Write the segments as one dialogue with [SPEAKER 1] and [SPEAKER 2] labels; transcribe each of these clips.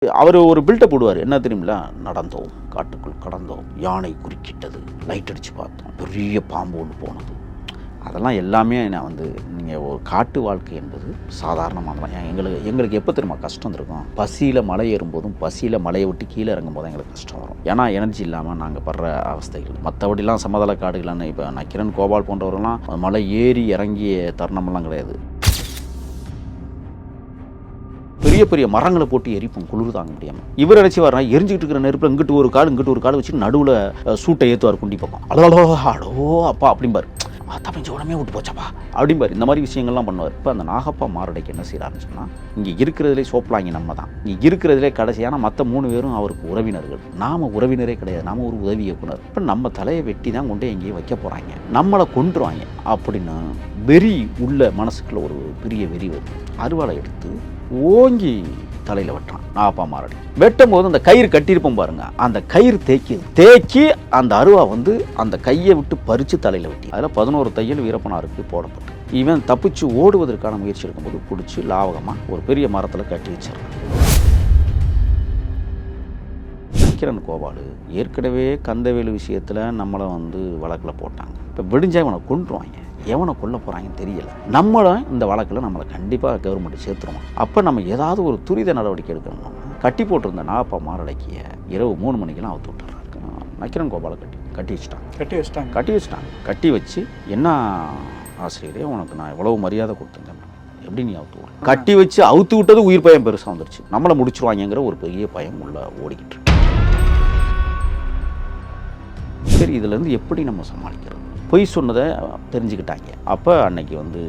[SPEAKER 1] அவர் ஒரு பில்டப் போடுவார், என்ன தெரியுங்களா? நடந்தோம், காட்டுக்குள் கடந்தோம், யானை குறுக்கிட்டது, லைட் அடித்து பார்த்தோம், பெரிய பாம்பு ஒன்று போனது. அதெல்லாம் எல்லாமே நான் நீங்கள் ஒரு காட்டு வாழ்க்கை என்பது சாதாரணமானதான். எங்களுக்கு எப்போ தெரியுமா கஷ்டம் இருக்கும்? பசியில் மலை ஏறும்போதும் பசியில் மலையை விட்டு கீழே இறங்கும் போது எங்களுக்கு கஷ்டம் வரும். ஏன்னா எனர்ஜி இல்லாமல் நாங்கள் படுற அவஸ்தைகள். மற்றபடிலாம் சமதள காடுகள்னு இப்போ நக்கீரன் கோபால் போன்றவரெல்லாம் மலை ஏறி இறங்கிய தருணமெல்லாம் கிடையாது. பெரிய பெரிய மரங்களை போட்டு எரிப்போம், குளிர் தாங்க முடியாமல். இவர் அழைச்சி வரா எரிஞ்சிக்கிட்டு இருக்கிற நெருப்பில் இங்கிட்டு ஒரு கால் வச்சு நடுவில் சூட்டை ஏற்றுவார் குண்டி பக்கம். அடோ அப்பா அப்படிம்பார், தப்பிஞ்ச உடனே விட்டு போச்சப்பா அப்படிம்பார். இந்த மாதிரி விஷயங்கள்லாம் பண்ணுவார். இப்போ அந்த நாகப்பா மாரடைக்கு என்ன செய்கிறாருன்னு சொன்னால், இங்கே இருக்கிறதுலே சோப்பலாங்கி நம்ம தான், இங்கே இருக்கிறதுலே கடைசியான மற்ற 3 பேரும் அவருக்கு உறவினர்கள். நாம் உறவினரே கிடையாது, நாம் ஒரு உதவி இயக்குனர். இப்போ நம்ம தலையை வெட்டி தான் கொண்டு எங்கேயும் வைக்க போகிறாங்க, நம்மளை கொண்டுருவாங்க அப்படின்னு வெறி உள்ள மனசுக்குள்ள ஒரு பெரிய வெறி வருது. அருவாளை எடுத்து ஓங்கி தலையில் வெட்டுறான் நாகப்பா மாரடி. வெட்டும் போது அந்த கயிறு கட்டியிருப்போம் பாருங்க, அந்த கயிறு தேக்கி அந்த அருவா அந்த கையை விட்டு பறித்து தலையில் வெட்டி அதில் 11 தையல் வீரப்பனாருக்கு போடப்பட்டு இவன் தப்பிச்சு ஓடுவதற்கான முயற்சி எடுக்கும்போது பிடிச்சி லாவகமாக ஒரு பெரிய மரத்தில் கட்டி வச்சிடறான். நக்கீரன் கோபால் ஏற்கனவே கந்தவேலு விஷயத்தில் நம்மளை வழக்கில் போட்டாங்க. இப்போ விடிஞ்சா இவனை கொண்டுருவாங்க, எவனை கொல்ல போகிறாங்கன்னு தெரியல. நம்மளும் இந்த வழக்கில் நம்மளை கண்டிப்பாக கவர்மெண்ட் சேர்த்துருவோம். அப்போ நம்ம ஏதாவது ஒரு துரித நடவடிக்கை எடுக்கணும். கட்டி போட்டிருந்த நாகப்பா மாரடைக்கிய இரவு 3 மணிக்கெல்லாம் அவுத்து விட்டுறாரு. நக்கீரன் கோபாலை கட்டி வச்சுட்டாங்க. கட்டி வச்சு, என்ன ஆசிரியரே உனக்கு நான் எவ்வளவு மரியாதை கொடுத்தேன், எப்படி நீ அவுத்து விட? கட்டி வச்சு அவுத்து விட்டது உயிர் பயம் பெருசாக வந்துருச்சு. நம்மளை முடிச்சிருவாங்கிற ஒரு பெரிய பயம் உள்ள ஓடிக்கிட்டு இருக்கு. சரி, இதுலேருந்து எப்படி நம்ம சமாளிக்கிறது? பொய் சொன்னதை தெரிஞ்சுக்கிட்டாங்க. அப்போ அன்னைக்கு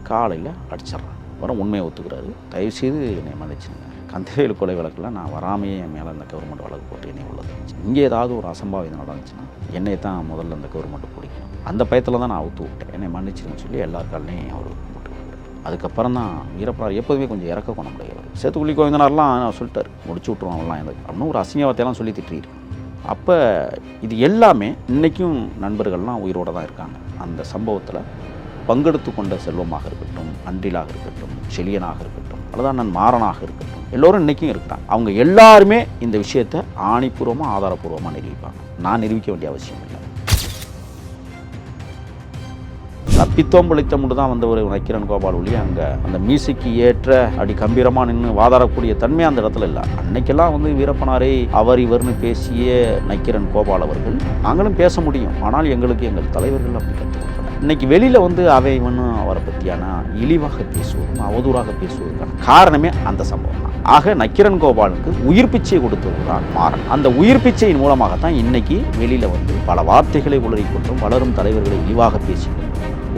[SPEAKER 1] காலையில் அடிச்சிட்றான். அப்புறம் உண்மையை ஒத்துக்கிறாரு. தயவுசெய்து என்னை மன்னிச்சுங்க, கந்தவேலு கொலை வழக்கில் நான் வராமையே என் மேலே அந்த கவர்மெண்ட் வழக்கு போட்டு என்னை உள்ளது. இங்கே ஏதாவது ஒரு அசம்பாவிதம் நடந்துச்சுன்னா என்னை தான் முதல்ல அந்த கவர்மெண்ட்டு பிடிக்கும். அந்த பயத்தில் தான் நான் அவுத்து விட்டேன், என்னை மன்னிச்சுன்னு சொல்லி எல்லாருக்காலையும் அவர் போட்டு. அதுக்கப்புறம் தான் வீரப்பனார் எப்போதுமே கொஞ்சம் இறக்க கொள்ள முடியாது. சேத்துக்குழி கோவிந்தனார்லாம் நான் சொல்லிட்டார், முடிச்சு விட்ருவான் எல்லாம் எனக்கு அப்படின்னு ஒரு அசிங்கவத்தையெல்லாம் சொல்லி திட்டிருக்கு. அப்போ இது எல்லாமே இன்றைக்கும் நண்பர்கள்லாம் உயிரோடு தான் இருக்காங்க. அந்த சம்பவத்தில் பங்கெடுத்து கொண்ட செல்வமாக இருக்கட்டும், அன்றிலாக இருக்கட்டும், செழியனாக இருக்கட்டும், அல்லது அண்ணன் மாறனாக இருக்கட்டும், எல்லோரும் இன்றைக்கும் இருக்கிறாங்க. அவங்க எல்லாருமே இந்த விஷயத்தை ஆணிப்பூர்வமாக ஆதாரப்பூர்வமாக நிரூபிப்பாங்க. நான் நிரூபிக்க வேண்டிய அவசியம் இல்லை. தப்பித்தோம் பிழைத்தோம்னு தான் ஒரு நக்கீரன் கோபால் ஒளி அங்கே அந்த மியூசிக்கு ஏற்ற அடி கம்பீரமாக நின்று வாதாடக்கூடிய தன்மை அந்த இடத்துல இல்லை. அன்னைக்கெல்லாம் வீரப்பனாரை அவர் இவர்னு பேசிய நக்கீரன் கோபால் அவர்கள் நாங்களும் பேச முடியும். ஆனால் எங்களுக்கு எங்கள் தலைவர்கள் அப்படி கற்றுக் கொடுக்கல. இன்னைக்கு வெளியில் அவை அவரை பற்றியான இழிவாக பேசுவதும் அவதூறாக பேசுவதற்கான காரணமே அந்த சம்பவம் தான். ஆக நக்கீரன் கோபாலுக்கு உயிர் பிச்சை கொடுத்தது தான் மாறன். அந்த உயிர் பிச்சையின் மூலமாகத்தான் இன்னைக்கு வெளியில் பல வார்த்தைகளை உளறிக்கொண்டும் வளரும் தலைவர்களை இழிவாக பேசிக்கொண்டும்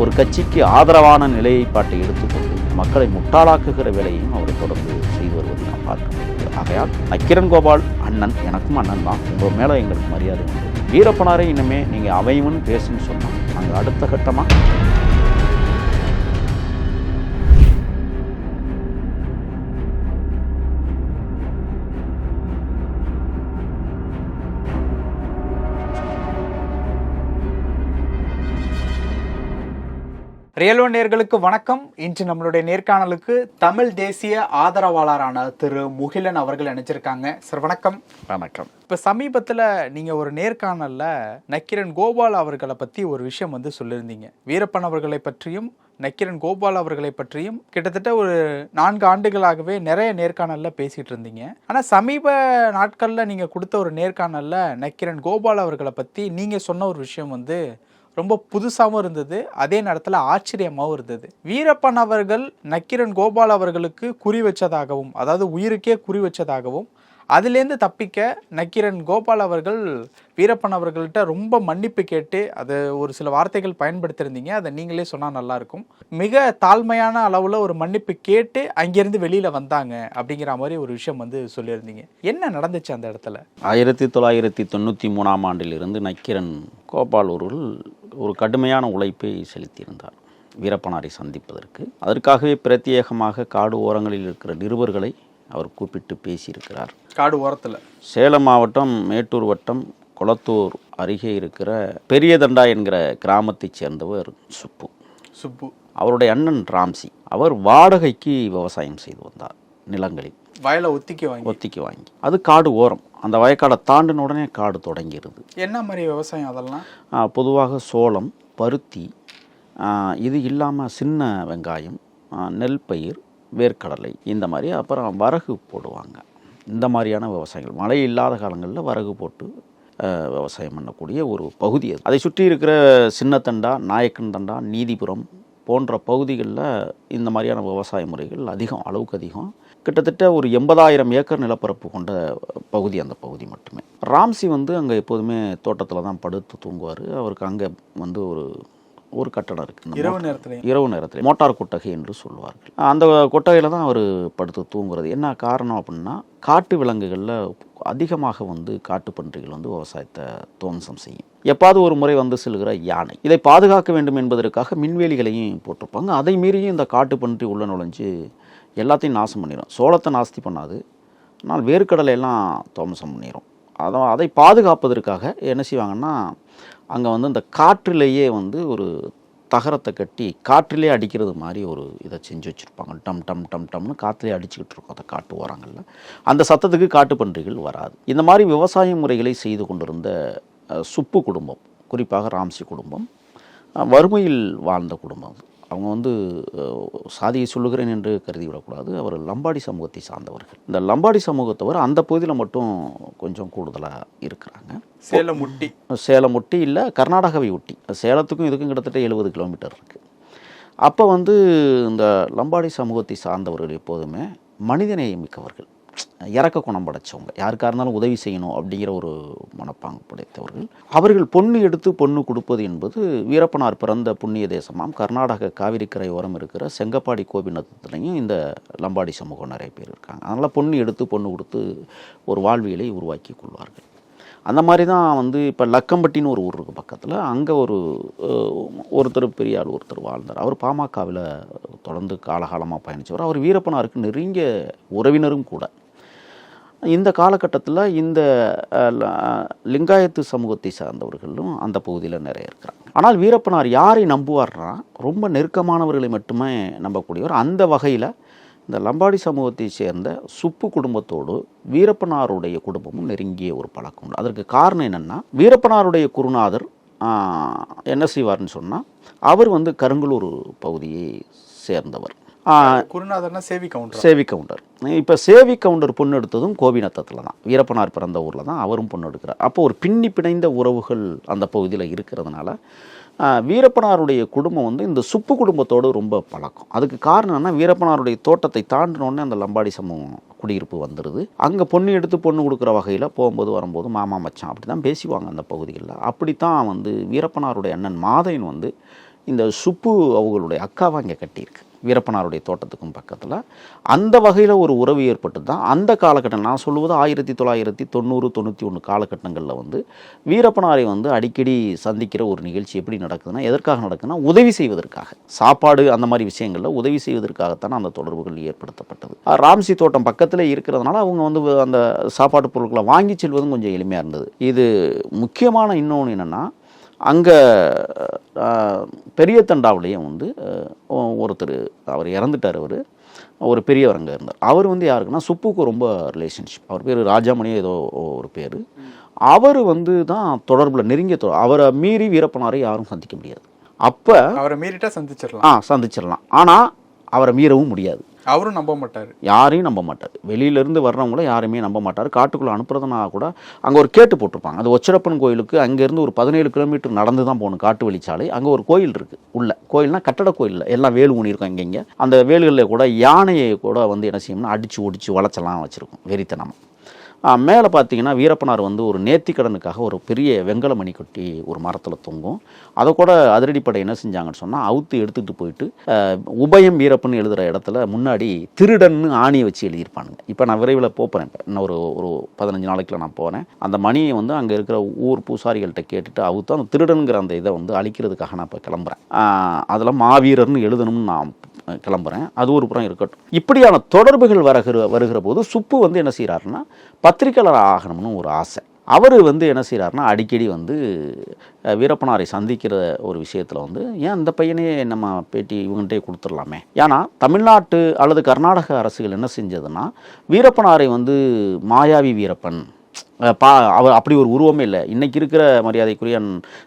[SPEAKER 1] ஒரு கட்சிக்கு ஆதரவான நிலைப்பாட்டை எடுத்துக்கொண்டு மக்களை முட்டாளாக்குகிற வேலையும் அவரை தொடர்ந்து செய்து வருவதை நாம் பார்க்க முடியும். ஆகையால் நக்கீரன் கோபால் அண்ணன், எனக்கும் அண்ணன் தான், உங்கள் மேலே எங்களுக்கு மரியாதை உண்டு. வீரப்பனாரை இன்னுமே நீங்கள் அவையும்னு பேசுன்னு சொன்னால் நாங்கள் அடுத்த கட்டமாக
[SPEAKER 2] ரியல் ஒன் நேயர்களுக்கு வணக்கம். இன்று நம்மளுடைய நேர்காணலுக்கு தமிழ் தேசிய ஆதரவாளரான திரு முகிலன் அவர்கள் இணைச்சிருக்காங்க. சார் வணக்கம்.
[SPEAKER 1] வணக்கம்.
[SPEAKER 2] இப்போ சமீபத்தில் நீங்கள் ஒரு நேர்காணலில் நக்கீரன் கோபால் அவர்களை பற்றி ஒரு விஷயம் சொல்லியிருந்தீங்க. வீரப்பன் அவர்களை பற்றியும் நக்கீரன் கோபால் அவர்களை பற்றியும் கிட்டத்தட்ட ஒரு 4 ஆண்டுகளாகவே நிறைய நேர்காணலில் பேசிகிட்டு இருந்தீங்க. ஆனால் சமீப நாட்களில் நீங்கள் கொடுத்த ஒரு நேர்காணலில் நக்கீரன் கோபால் அவர்களை பற்றி நீங்கள் சொன்ன ஒரு விஷயம் ரொம்ப புதுசாகவும் இருந்தது, அதே நேரத்தில் ஆச்சரியமாகவும் இருந்தது. வீரப்பன் அவர்கள் நக்கீரன் கோபால் அவர்களுக்கு குறி வச்சதாகவும், அதாவது உயிருக்கே குறி வச்சதாகவும், அதுலேருந்து தப்பிக்க நக்கீரன் கோபால் அவர்கள் வீரப்பன் அவர்கள்ட்ட ரொம்ப மன்னிப்பு கேட்டு அது ஒரு சில வார்த்தைகள் பயன்படுத்தியிருந்தீங்க. அதை நீங்களே சொன்னால் நல்லாயிருக்கும். மிக தாழ்மையான அளவில் ஒரு மன்னிப்பு கேட்டு அங்கேருந்து வெளியில் வந்தாங்க அப்படிங்கிற மாதிரி ஒரு விஷயம் சொல்லியிருந்தீங்க. என்ன நடந்துச்சு அந்த இடத்துல?
[SPEAKER 1] 1993ஆம் ஆண்டிலிருந்து நக்கீரன் கோபால் அவர்கள் ஒரு கடுமையான உழைப்பை செலுத்தியிருந்தார் வீரப்பனாரை சந்திப்பதற்கு. அதற்காகவே பிரத்யேகமாக காடு ஓரங்களில் இருக்கிற நிருபர்களை அவர் கூப்பிட்டு பேசியிருக்கிறார்.
[SPEAKER 2] காடு ஓரத்தில்
[SPEAKER 1] சேலம் மாவட்டம் மேட்டூர் வட்டம் கொளத்தூர் அருகே இருக்கிற பெரியதண்டா என்கிற கிராமத்தைச் சேர்ந்தவர் சுப்பு. அவருடைய அண்ணன் ராம்சி, அவர் வாடகைக்கு விவசாயம் செய்து வந்தார் நிலங்களில்.
[SPEAKER 2] வயலை ஒத்திக்கு
[SPEAKER 1] வாங்கி அது காடு ஓரம், அந்த வயக்காடை தாண்டின உடனே காடு தொடங்கிடுது.
[SPEAKER 2] என்ன மாதிரி விவசாயம் அதெல்லாம்?
[SPEAKER 1] பொதுவாக சோளம், பருத்தி, இது இல்லாமல் சின்ன வெங்காயம், நெல் பயிர், வேர்க்கடலை, இந்த மாதிரி. அப்புறம் வரகு போடுவாங்க. இந்த மாதிரியான விவசாயங்கள் மழை இல்லாத காலங்களில் வரகு போட்டு விவசாயம் பண்ணக்கூடிய ஒரு பகுதி அது. அதை சுற்றி இருக்கிற சின்னத்தண்டா, நாயக்கன் தண்டா, நீதிபுரம் போன்ற பகுதிகளில் இந்த மாதிரியான விவசாய முறைகள் அதிகம், அளவுக்கு அதிகம். கிட்டத்தட்ட ஒரு 80,000 ஏக்கர் நிலப்பரப்பு கொண்ட பகுதி அந்த பகுதி மட்டுமே. ராம்சி வந்து அங்கே எப்போதுமே தோட்டத்தில் தான் படுத்து தூங்குவார். அவருக்கு அங்கே வந்து ஒரு கட்டடம் இருக்குது. இரவு நேரத்தில் மோட்டார் கொட்டகை என்று சொல்லுவார்கள். அந்த கொட்டகையில் தான் அவர் படுத்து தூங்குறது. என்ன காரணம் அப்படின்னா, காட்டு விலங்குகளில் அதிகமாக வந்து காட்டுப்பன்றிகள் வந்து விவசாயத்தை துவம்சம் செய்யும். எப்பாவது ஒரு முறை வந்து செல்கிற யானை, இதை பாதுகாக்க வேண்டும் என்பதற்காக மின்வேலிகளையும் போட்டிருப்பாங்க. அதை மீறியும் இந்த காட்டுப்பன்றி உள்ள நுழைஞ்சு எல்லாத்தையும் நாசம் பண்ணிடும். சோளத்தை நாஸ்தி பண்ணாது, ஆனால் வேர்க்கடலையெல்லாம் துவம்சம் பண்ணிடும். அதை பாதுகாப்பதற்காக என்ன செய்வாங்கன்னா, அங்கே வந்து இந்த காற்றிலேயே வந்து ஒரு தகரத்தை கட்டி காற்றிலே அடிக்கிறது மாதிரி ஒரு இதை செஞ்சு வச்சுருப்பாங்க. டம் டம் டம் டம்னு காற்றிலே அடிச்சுக்கிட்டு இருக்கும் அந்த காட்டு ஓரங்களில். அந்த சத்தத்துக்கு காட்டுப்பன்றிகள் வராது. இந்த மாதிரி விவசாய முறைகளை செய்து கொண்டிருந்த சுப்பு குடும்பம், குறிப்பாக ராம்சி குடும்பம், வறுமையில் வாழ்ந்த குடும்பம் அது. அவங்க வந்து சாதியை சொல்லுகிறேன் என்று கருதிவிடக்கூடாது. அவர் லம்பாடி சமூகத்தை சார்ந்தவர்கள். இந்த லம்பாடி சமூகத்தவர் அந்த பகுதியில் மட்டும் கொஞ்சம் கூடுதலாக இருக்கிறாங்க. சேலம் ஒட்டி இல்லை, கர்நாடகாவை ஒட்டி. சேலத்துக்கும் இதுக்கும் கிட்டத்தட்ட 70 கிலோமீட்டர் இருக்குது. அப்போ வந்து இந்த லம்பாடி சமூகத்தை சார்ந்தவர்கள் எப்போதுமே மனிதநேயம் மிக்கவர்கள், இறக்க குணம் படைச்சவங்க, யாருக்காக இருந்தாலும் உதவி செய்யணும் அப்படிங்கிற ஒரு மனப்பாங்கு படைத்தவர்கள். அவர்கள் பொண்ணு எடுத்து பொண்ணு கொடுப்பது என்பது வீரப்பனார் பிறந்த புண்ணிய தேசமாம் கர்நாடக காவிரிக்கரை ஓரம் இருக்கிற செங்கப்பாடி கோபிநத்தத்துலேயும் இந்த லம்பாடி சமூகம் நிறைய பேர் இருக்காங்க. அதனால் பொண்ணு எடுத்து பொண்ணு கொடுத்து ஒரு வாழ்வியலை உருவாக்கி கொள்வார்கள். அந்த மாதிரி தான் வந்து இப்போ லக்கம்பட்டின்னு ஒரு ஊர் இருக்குது பக்கத்தில். அங்கே ஒருத்தர் பெரிய ஆள் ஒருத்தர் வாழ்ந்தார். அவர் பாமகவில் தொடர்ந்து காலகாலமாக பயணித்தவர். அவர் வீரப்பனாருக்கு நெருங்கிய உறவினரும் கூட. இந்த காலகட்டத்தில் இந்த லிங்காயத்து சமூகத்தை சார்ந்தவர்களும் அந்த பகுதியில் நிறைய இருக்கிறாங்க. ஆனால் வீரப்பனார் யாரை நம்புவார்னா, ரொம்ப நெருக்கமானவர்களை மட்டுமே நம்பக்கூடியவர். அந்த வகையில் இந்த லம்பாடி சமூகத்தை சேர்ந்த சுப்பு குடும்பத்தோடு வீரப்பனாருடைய குடும்பமும் நெருங்கிய ஒரு பழக்கம் உண்டு. அதற்கு காரணம் என்னென்னா, வீரப்பனாருடைய குருநாதர் என்ன செய்வார்னு சொன்னால், அவர் வந்து கருங்கலூர் பகுதியை சேர்ந்தவர்.
[SPEAKER 2] குருநாதர்னா
[SPEAKER 1] சேவி கவுண்டர். இப்போ சேவி கவுண்டர் பொண்ணு எடுத்ததும் கோபிநத்தத்தில் தான், வீரப்பனார் பிறந்த ஊரில் தான் அவரும் பொண்ணு எடுக்கிறார். அப்போ ஒரு பின்னி பிணைந்த உறவுகள் அந்த பகுதியில் இருக்கிறதுனால வீரப்பனாருடைய குடும்பம் வந்து இந்த சுப்பு குடும்பத்தோடு ரொம்ப பழக்கம். அதுக்கு காரணம் என்ன, வீரப்பனாருடைய தோட்டத்தை தாண்டினோடனே அந்த லம்பாடி சமூகம் குடியிருப்பு வந்துடுது. அங்கே பொண்ணு எடுத்து பொண்ணு கொடுக்குற வகையில் போகும்போது வரும்போது மாமா மச்சான் அப்படி தான் பேசிவாங்க அந்த பகுதிகளில். அப்படித்தான் வந்து வீரப்பனாருடைய அண்ணன் மாதையன் வந்து இந்த சுப்பு அவங்களுடைய அக்காவை இங்கே கட்டியிருக்கு, வீரப்பனாருடைய தோட்டத்துக்கும் பக்கத்தில். அந்த வகையில் ஒரு உறவு ஏற்பட்டு தான் அந்த காலகட்டம், நான் சொல்லுவது 1990-91 காலகட்டங்களில் வந்து வீரப்பனாரை வந்து அடிக்கடி சந்திக்கிற ஒரு நிகழ்ச்சி எப்படி நடக்குதுன்னா, எதற்காக நடக்குதுன்னா, உதவி செய்வதற்காக, சாப்பாடு அந்த மாதிரி விஷயங்களில் உதவி செய்வதற்காகத்தான் அந்த தொடர்புகள் ஏற்படுத்தப்பட்டது. ராம்சி தோட்டம் பக்கத்தில் இருக்கிறதுனால அவங்க வந்து அந்த சாப்பாட்டு பொருட்களை வாங்கி செல்வதும் கொஞ்சம் எளிமையாக இருந்தது. இது முக்கியமான இன்னொன்று என்னென்னா, அங்கே பெரிய தண்டாவிலையும் வந்து ஒருத்தர், அவர் இறந்துட்டார், ஒரு பெரியவர் அங்கே இருந்தார். அவர் வந்து யாருக்குன்னா சுப்புக்கு ரொம்ப ரிலேஷன்ஷிப். அவர் பேர் ராஜாமணியோ ஏதோ ஒரு பேர். அவர் வந்து தான் தொடர்பில் நெருங்கிய அவரை மீறி வீரப்பனாரை யாரும் சந்திக்க முடியாது. அப்போ
[SPEAKER 2] அவரை மீறிட்டா
[SPEAKER 1] சந்திச்சிடலாம், ஆனால் அவரை மீறவும் முடியாது.
[SPEAKER 2] அவரும் நம்ப மாட்டார்,
[SPEAKER 1] யாரையும் நம்ப மாட்டார். வெளியிலேருந்து வர்றவங்கள யாருமே நம்ப மாட்டார். காட்டுக்குள்ளே அனுப்புறதுனா கூட அங்கே ஒரு கேட்டு போட்டிருப்பாங்க. அது ஒச்சரப்பன் கோயிலுக்கு அங்கேருந்து ஒரு 17 கிலோமீட்டர் நடந்து தான் போகணும், காட்டு வழிச்சாலை. அங்கே ஒரு கோயில் இருக்குது. உள்ள கோயில்னா கட்டட கோயில், எல்லாம் வேலு ஊனியிருக்கும். இங்கே அந்த வேலுகளில் கூட யானையை கூட வந்து என்ன செய்யணும்னா அடித்து ஒடிச்சு வளைச்சலாம் வச்சுருக்கும் வெறித்தனமாக. மேலே பார்த்தீங்கன்னா வீரப்பனார் வந்து ஒரு நேர்த்திக்கடனுக்காக ஒரு பெரிய வெங்கல மணி கொட்டி ஒரு மரத்தில் தொங்கும். அதை கூட அதிரடிப்படை என்ன செஞ்சாங்கன்னு சொன்னால் அவுத்து எடுத்துகிட்டு போயிட்டு உபயம் வீரப்பன் எழுதுகிற இடத்துல முன்னாடி திருடன்னு ஆணியை வச்சு எழுதியிருப்பானுங்க. இப்போ நான் விரைவில் போகிறேன், இப்போ இன்னும் ஒரு 15 நாளைக்குள்ள நான் போகிறேன். அந்த மணியை வந்து அங்கே இருக்கிற ஊர் பூசாரிகள்கிட்ட கேட்டுட்டு அவுத்து அந்த திருடனுங்கிற அந்த இதை வந்து அழிக்கிறதுக்காக நான் இப்போ கிளம்புறேன். அதில் மாவீரர்னு எழுதணும்னு நான் கிளம்புறேன். அது ஒரு புறம் இருக்கட்டும். இப்படியான தொடர்புகள் வருகிற போது சுப்பு வந்து என்ன செய்கிறாருன்னா, பத்திரிக்கையாளர் ஆகணும்னு ஒரு ஆசை. அவர் வந்து என்ன செய்கிறாருன்னா அடிக்கடி வந்து வீரப்பனாரை சந்திக்கிற ஒரு விஷயத்தில் வந்து ஏன் இந்த பையனே நம்ம பேட்டி இவங்கள்ட்டே கொடுத்துடலாமே. ஏன்னா தமிழ்நாட்டு அல்லது கர்நாடக அரசுகள் என்ன செஞ்சதுன்னா வீரப்பனாரை வந்து மாயாவி வீரப்பன் அவர் அப்படி ஒரு உருவமே இல்லை. இன்றைக்கி இருக்கிற மரியாதைக்குரிய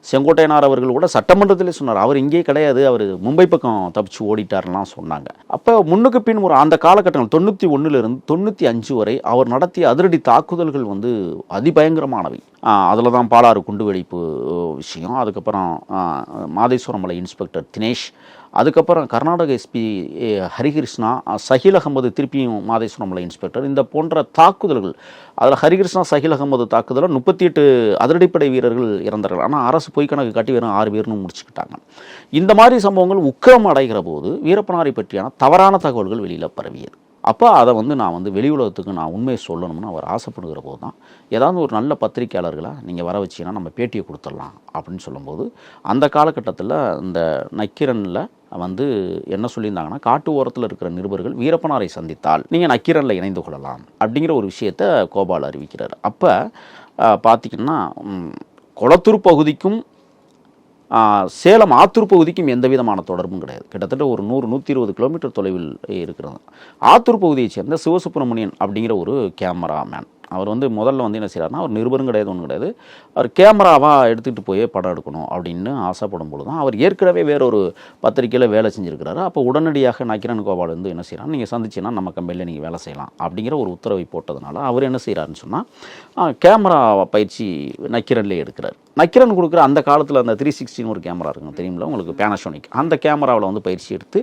[SPEAKER 1] செங்கோட்டையனார் அவர்கள் கூட சட்டமன்றத்திலே சொன்னார், அவர் இங்கே கிடையாது, அவர் மும்பை பக்கம் தப்பிச்சு ஓடிட்டார்லாம் சொன்னாங்க. அப்போ முன்னுக்கு பின் ஒரு அந்த காலகட்டங்கள் 91 95 வரை அவர் நடத்திய அதிரடி தாக்குதல்கள் வந்து அதிபயங்கரமானவை. அதில் தான் பாலாறு குண்டுவெடிப்பு விஷயம், அதுக்கப்புறம் மாதேஸ்வரம் மலை இன்ஸ்பெக்டர் தினேஷ், அதுக்கப்புறம் கர்நாடக எஸ்பி ஹரிகிருஷ்ணா, சஹில் அகமது திருப்பியும் மாதேஸ்வரம் மலை இன்ஸ்பெக்டர், இந்த போன்ற தாக்குதல்கள். அதில் ஹரிகிருஷ்ணா சஹில் அகமது தாக்குதலில் 38 அதிரடிப்படை வீரர்கள் இறந்தார்கள். ஆனால் அரசு பொய்க்கணக்கு காட்டி வெறும் 6 பேர்னு முடிச்சுக்கிட்டாங்க. இந்த மாதிரி சம்பவங்கள் உக்கிரம் அடைகிற போது வீரப்பனாரை பற்றியான தவறான தகவல்கள் வெளியில் பரவியது. அப்போ அதை வந்து நான் வந்து வெளி உலகத்துக்கு நான் உண்மையை சொல்லணும்னு அவர் ஆசைப்படுகிற போது தான் ஏதாவது ஒரு நல்ல பத்திரிக்கையாளர்களாக நீங்கள் வர வச்சிங்கன்னா நம்ம பேட்டியை கொடுத்துடலாம் அப்படின்னு சொல்லும்போது அந்த காலகட்டத்தில் இந்த நக்கீரனில் வந்து என்ன சொல்லியிருந்தாங்கன்னா, காட்டு ஓரத்தில் இருக்கிற நிருபர்கள் வீரப்பனாரை சந்தித்தால் நீங்கள் நக்கீரனில் இணைந்து கொள்ளலாம் அப்படிங்கிற ஒரு விஷயத்தை கோபால் அறிவிக்கிறார். அப்போ பார்த்திங்கன்னா கொளத்தூர் பகுதிக்கும் சேலம் ஆத்தூர் பகுதிக்கும் எந்த விதமான தொடர்பும் கிடையாது. கிட்டத்தட்ட ஒரு 100-120 கிலோமீட்டர் தொலைவில் இருக்கிறது. ஆத்தூர் பகுதியைச் சேர்ந்த சிவசுப்பிரமணியன் அப்படிங்கிற ஒரு கேமராமேன், அவர் வந்து முதல்ல வந்து என்ன செய்கிறாருன்னா, அவர் நிருபரும் கிடையாது, ஒன்றும் கிடையாது, அவர் கேமராவாக எடுத்துகிட்டு போய் படம் எடுக்கணும் அப்படின்னு ஆசைப்படும் பொழுது தான் அவர் ஏற்கனவே வேறொரு பத்திரிக்கையில் வேலை செஞ்சுருக்கிறாரு. அப்போ உடனடியாக நக்கீரன் கோபால் வந்து என்ன செய்கிறார், நீங்கள் சந்திச்சின்னா நம்ம கம்பெனியில் நீங்கள் வேலை செய்யலாம் அப்படிங்கிற ஒரு உத்தரவை போட்டதுனால அவர் என்ன செய்கிறாருன்னு சொன்னால் கேமரா பயிற்சி நக்கீரன்லேயே எடுக்கிறார். நக்கீரன் கொடுக்குற அந்த காலத்தில் அந்த 360 ஒரு கேமரா இருக்குங்க தெரியுமில்ல உங்களுக்கு, பேனாசோனிக், அந்த கேமராவில் வந்து பயிற்சி எடுத்து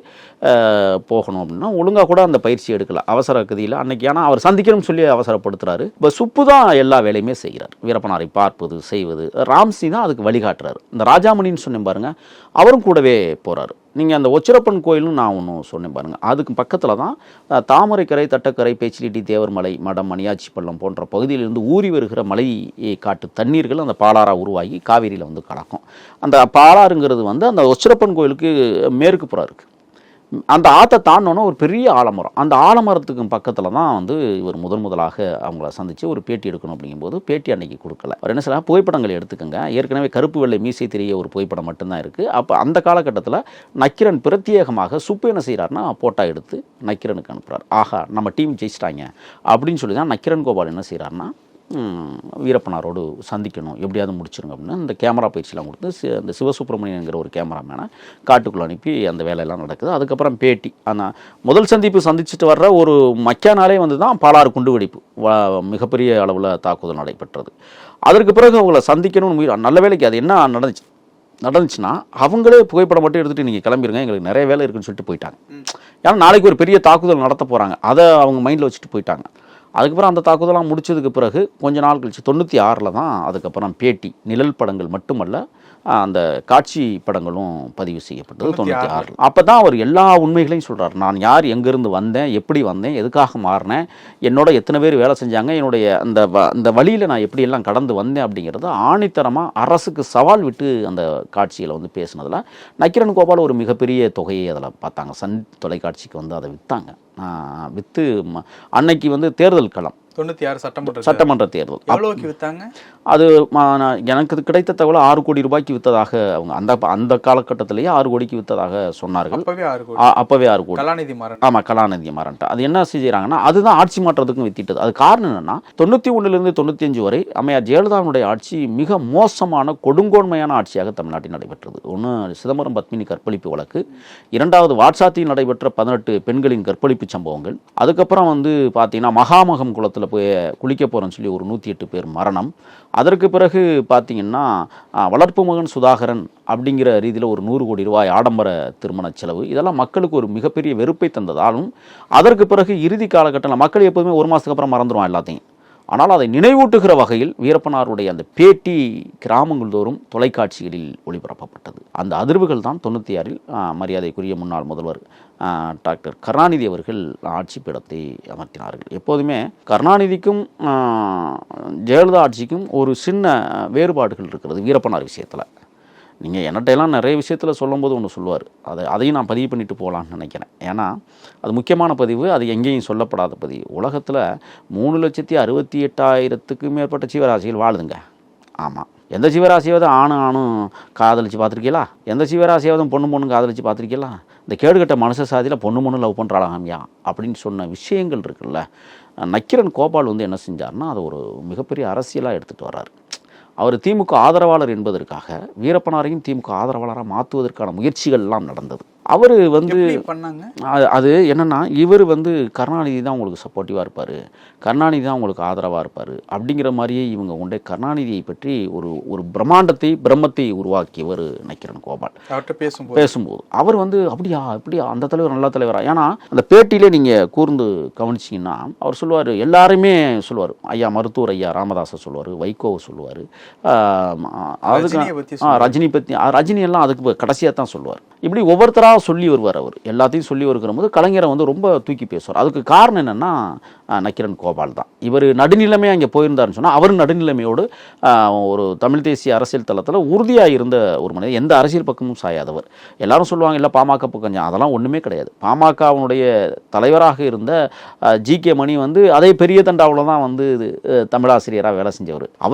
[SPEAKER 1] போகணும் அப்படின்னா ஒழுங்காக கூட அந்த பயிற்சி எடுக்கல, அவசர கதியில் அன்னைக்கு. ஏன்னா அவர் சந்திக்கணும்னு சொல்லி அவசரப்படுத்துறாரு. இப்போ சுப்பு தான் எல்லா வேலையுமே செய்கிறார், வீரப்பனாரை பார்ப்பது செய்வது. ராம்சி தான் அதுக்கு வழிகாட்டுறாரு. இந்த ராஜாமணின்னு சொன்னேன் பாருங்கள், அவரும் கூடவே போகிறாரு. நீங்கள் அந்த ஒச்சிரப்பன் கோயிலும் நான் ஒன்று சொன்னேன் பாருங்கள், அதுக்கு பக்கத்தில் தான் தாமரைக்கரை, தட்டக்கரை, பேச்சிலிட்டி, தேவர்மலை, மடம், மணியாச்சி பள்ளம் போன்ற பகுதியிலிருந்து ஊறி வருகிற மலை காட்டு தண்ணீர்கள் அந்த பாலாறாக உருவாகி காவிரியில் வந்து கலக்கும். அந்த பாலாறுங்கிறது வந்து அந்த ஒச்சிரப்பன் கோயிலுக்கு மேற்கு புறம் இருக்குது. அந்த ஆற்றை தாண்டோன்னா ஒரு பெரிய ஆலமரம், அந்த ஆலமரத்துக்கு பக்கத்தில் தான் வந்து இவர் முதலாக அவங்கள சந்தித்து ஒரு பேட்டி எடுக்கணும். அப்படிங்கும்போது பேட்டி அன்னைக்கு கொடுக்கல. அவர் என்ன சொல்ல, புகைப்படங்கள் எடுத்துக்கோங்க, ஏற்கனவே கருப்பு வெள்ளை மீசை தெரிய ஒரு புகைப்படம் மட்டும்தான் இருக்குது. அப்போ அந்த காலகட்டத்தில் நக்கீரன் பிரத்யேகமாக சுப்பு என்ன செய்கிறாருன்னா போட்டோ எடுத்து நக்கீரனுக்கு அனுப்புகிறார். ஆஹா நம்ம டீம் ஜெயிச்சிட்டாங்க அப்படின்னு சொல்லி தான் நக்கீரன் கோபால் என்ன செய்கிறாருன்னா வீரப்பனாரோடு சந்திக்கணும், எப்படியாவது முடிச்சிருங்க அப்படின்னு அந்த கேமரா பயிற்சியெலாம் கொடுத்து அந்த சிவசுப்பிரமணியங்கிற ஒரு கேமராமேனை காட்டுக்குள்ளே அனுப்பி அந்த வேலையெல்லாம் நடக்குது. அதுக்கப்புறம் பேட்டி, அந்த முதல் சந்திப்பு சந்திச்சுட்டு வர்ற ஒரு மக்கானாலே வந்து தான் பாலாறு குண்டுவெடிப்பு மிகப்பெரிய அளவில் தாக்குதல் நடைபெற்றது. அதற்கு பிறகு அவங்கள சந்திக்கணும்னு நல்ல வேலைக்கு அது என்ன நடந்துச்சுன்னா அவங்களே புகைப்படம் மட்டும் எடுத்துகிட்டு நீங்கள் கிளம்பிடுங்க, எங்களுக்கு நிறைய வேலை இருக்குன்னு சொல்லிட்டு போயிட்டாங்க. ஏன்னா நாளைக்கு ஒரு பெரிய தாக்குதல் நடத்த போகிறாங்க, அதை அவங்க மைண்டில் வச்சுட்டு போயிட்டாங்க. அதுக்கப்புறம் அந்த தாக்குதலாம் முடிச்சதுக்கு பிறகு கொஞ்ச நாள் கழிச்சு 96 தான் அதுக்கப்புறம் பேட்டி, நிழல் படங்கள் மட்டுமல்ல அந்த காட்சி படங்களும் பதிவு செய்யப்பட்டது 96. அப்போ தான் அவர் எல்லா உண்மைகளையும் சொல்கிறார். நான் யார், எங்கேருந்து வந்தேன், எப்படி வந்தேன், எதுக்காக மாறினேன், என்னோட எத்தனை பேர் வேலை செஞ்சாங்க, என்னுடைய அந்த வழியில் நான் எப்படியெல்லாம் கடந்து வந்தேன் அப்படிங்கிறத ஆணித்தரமாக அரசுக்கு சவால் விட்டு அந்த காட்சியில் வந்து பேசினதில் நக்கீரன் கோபால் ஒரு மிகப்பெரிய தொகையை அதில் பார்த்தாங்க. சன் தொலைக்காட்சிக்கு வந்து அதை விற்றாங்க. விற்று அன்னைக்கு வந்து தேர்தல் களம்
[SPEAKER 2] 96
[SPEAKER 1] சட்டமன்ற தேர்தல்
[SPEAKER 2] எவ்வளவுக்கு வித்தாங்க?
[SPEAKER 1] அது எனக்கு கிடைத்த தகவல் 6 கோடி ரூபாய்க்கு விற்றதாக அவங்க அந்த காலகட்டத்திலேயே 6 கோடிக்கு விற்றதாக சொன்னார்கள். அப்பவே 6 கோடி.
[SPEAKER 2] கலாநிதி மாறன்.
[SPEAKER 1] ஆமாம், கலாநிதி மாறன். அது என்ன செய்கிறாங்கன்னா அதுதான் ஆட்சி மாற்றத்துக்கும் வித்திட்டது. அது காரணம் என்னன்னா 91 to 95 வரை அம்மையார் ஜெயலலிதாவுடைய ஆட்சி மிக மோசமான கொடுங்கோன்மையான ஆட்சியாக தமிழ்நாட்டில் நடைபெற்றது. ஒன்று சிதம்பரம் பத்மினி கற்பழிப்பு வழக்கு, இரண்டாவது வாட்சாத்தியில் நடைபெற்ற 18 பெண்களின் கற்பழிப்பு சம்பவங்கள், அதுக்கப்புறம் வந்து பார்த்தீங்கன்னா மகாமகம் குளத்தில் போய் குளிக்க போகிறேன்னு சொல்லி ஒரு 108 பேர் மரணம். அதற்கு பிறகு பார்த்தீங்கன்னா வளர்ப்பு மகன் சுதாகரன் அப்படிங்கிற ரீதியில் ஒரு 100 கோடி ரூபாய் ஆடம்பர திருமண செலவு. இதெல்லாம் மக்களுக்கு ஒரு மிகப்பெரிய வெறுப்பை தந்ததாலும் அதற்கு பிறகு இறுதி காலகட்டத்தில் மக்கள் எப்போதுமே ஒரு மாதத்துக்கு அப்புறம் மறந்துடுவான் எல்லாத்தையும். ஆனால் அதை நினைவூட்டுகிற வகையில் வீரப்பனாருடைய அந்த பேட்டி கிராமங்கள் தோறும் தொலைக்காட்சிகளில் ஒளிபரப்பப்பட்டது. அந்த அதிர்வுகள் தான் 96 மரியாதைக்குரிய முன்னாள் முதல்வர் டாக்டர் கருணாநிதி அவர்கள் ஆட்சி பீடத்தை அமர்த்தினார்கள். எப்போதுமே கருணாநிதிக்கும் ஜெயலலிதா ஆட்சிக்கும் ஒரு சின்ன வேறுபாடுகள் இருக்கிறது வீரப்பனார் விஷயத்தில். நீங்கள் என்னட்டையெல்லாம் நிறைய விஷயத்தில் சொல்லும்போது ஒன்று சொல்லுவார், அதையும் நான் பதிவு பண்ணிட்டு போகலான்னு நினைக்கிறேன். ஏன்னா அது முக்கியமான பதிவு, அது எங்கேயும் சொல்லப்படாத பதிவு. உலகத்தில் 3,68,000க்கும் மேற்பட்ட ஜீவராசிகள் வாழுதுங்க. ஆமாம், எந்த ஜீவராசியாவது ஆணும் காதலிச்சு பார்த்துருக்கீங்களா? எந்த ஜீவராசியாவது பொண்ணு காதலிச்சு பார்த்துருக்கீங்களா? இந்த கேடுகட்ட மனுஷ சாதியில் பொண்ணு லவ் பண்ணுறாளாமியா அப்படின்னு சொன்ன விஷயங்கள் இருக்குல்ல. நக்கீரன் கோபால் வந்து என்ன செஞ்சார்னா அதை ஒரு மிகப்பெரிய அரசியலாக எடுத்துகிட்டு வர்றாரு. அவர் திமுக ஆதரவாளர் என்பதற்காக வீரப்பனாரையும் திமுக ஆதரவாளராக மாற்றுவதற்கான முயற்சிகள் எல்லாம் நடந்தது. அவர் வந்து
[SPEAKER 2] பண்ணாங்க.
[SPEAKER 1] அது என்னென்னா, இவர் வந்து கருணாநிதி தான் உங்களுக்கு சப்போர்ட்டிவாக இருப்பார், கருணாநிதி தான் உங்களுக்கு ஆதரவாக இருப்பார் அப்படிங்கிற மாதிரியே இவங்க கொண்டே கருணாநிதியை பற்றி ஒரு பிரம்மத்தை உருவாக்கியவர் நக்கீரன் கோபால். பேசும்போது அவர் வந்து அப்படியா இப்படியா அந்த தலைவர் நல்ல தலைவரா? ஏன்னா அந்த பேட்டியிலே நீங்கள் கூர்ந்து கவனிச்சிங்கன்னா அவர் சொல்லுவார், எல்லாருமே சொல்லுவார், ஐயா மருத்துவர் ஐயா ராமதாஸை சொல்லுவார், வைகோவை சொல்லுவார், அதுக்கு ரஜினி எல்லாம் அதுக்கு கடைசியாக தான் சொல்லுவார். இப்படி ஒவ்வொருத்தராக சொல்லி வருவார். அவர் எல்லாத்தையும் சொல்லி வருகிற போது கலைஞரை வந்து ரொம்ப தூக்கி பேசுவார். அதுக்கு காரணம் என்னென்னா நக்கீரன் கோபால் தான். இவர் நடுநிலைமையாக அங்கே போயிருந்தாருன்னு சொன்னால் அவர் நடுநிலைமையோடு ஒரு தமிழ் தேசிய அரசியல் தளத்தில் உறுதியாக இருந்த ஒரு மனிதர், எந்த அரசியல் பக்கமும் சாயாதவர். எல்லாரும் சொல்லுவாங்க இல்லை பாமக பக்கம், அதெல்லாம் ஒன்றுமே கிடையாது. பாமகவுடைய தலைவராக இருந்த ஜி.கே. மணி வந்து அதே பெரிய தண்டாவில் தான் வந்து தமிழாசிரியராக வேலை செஞ்சவர்.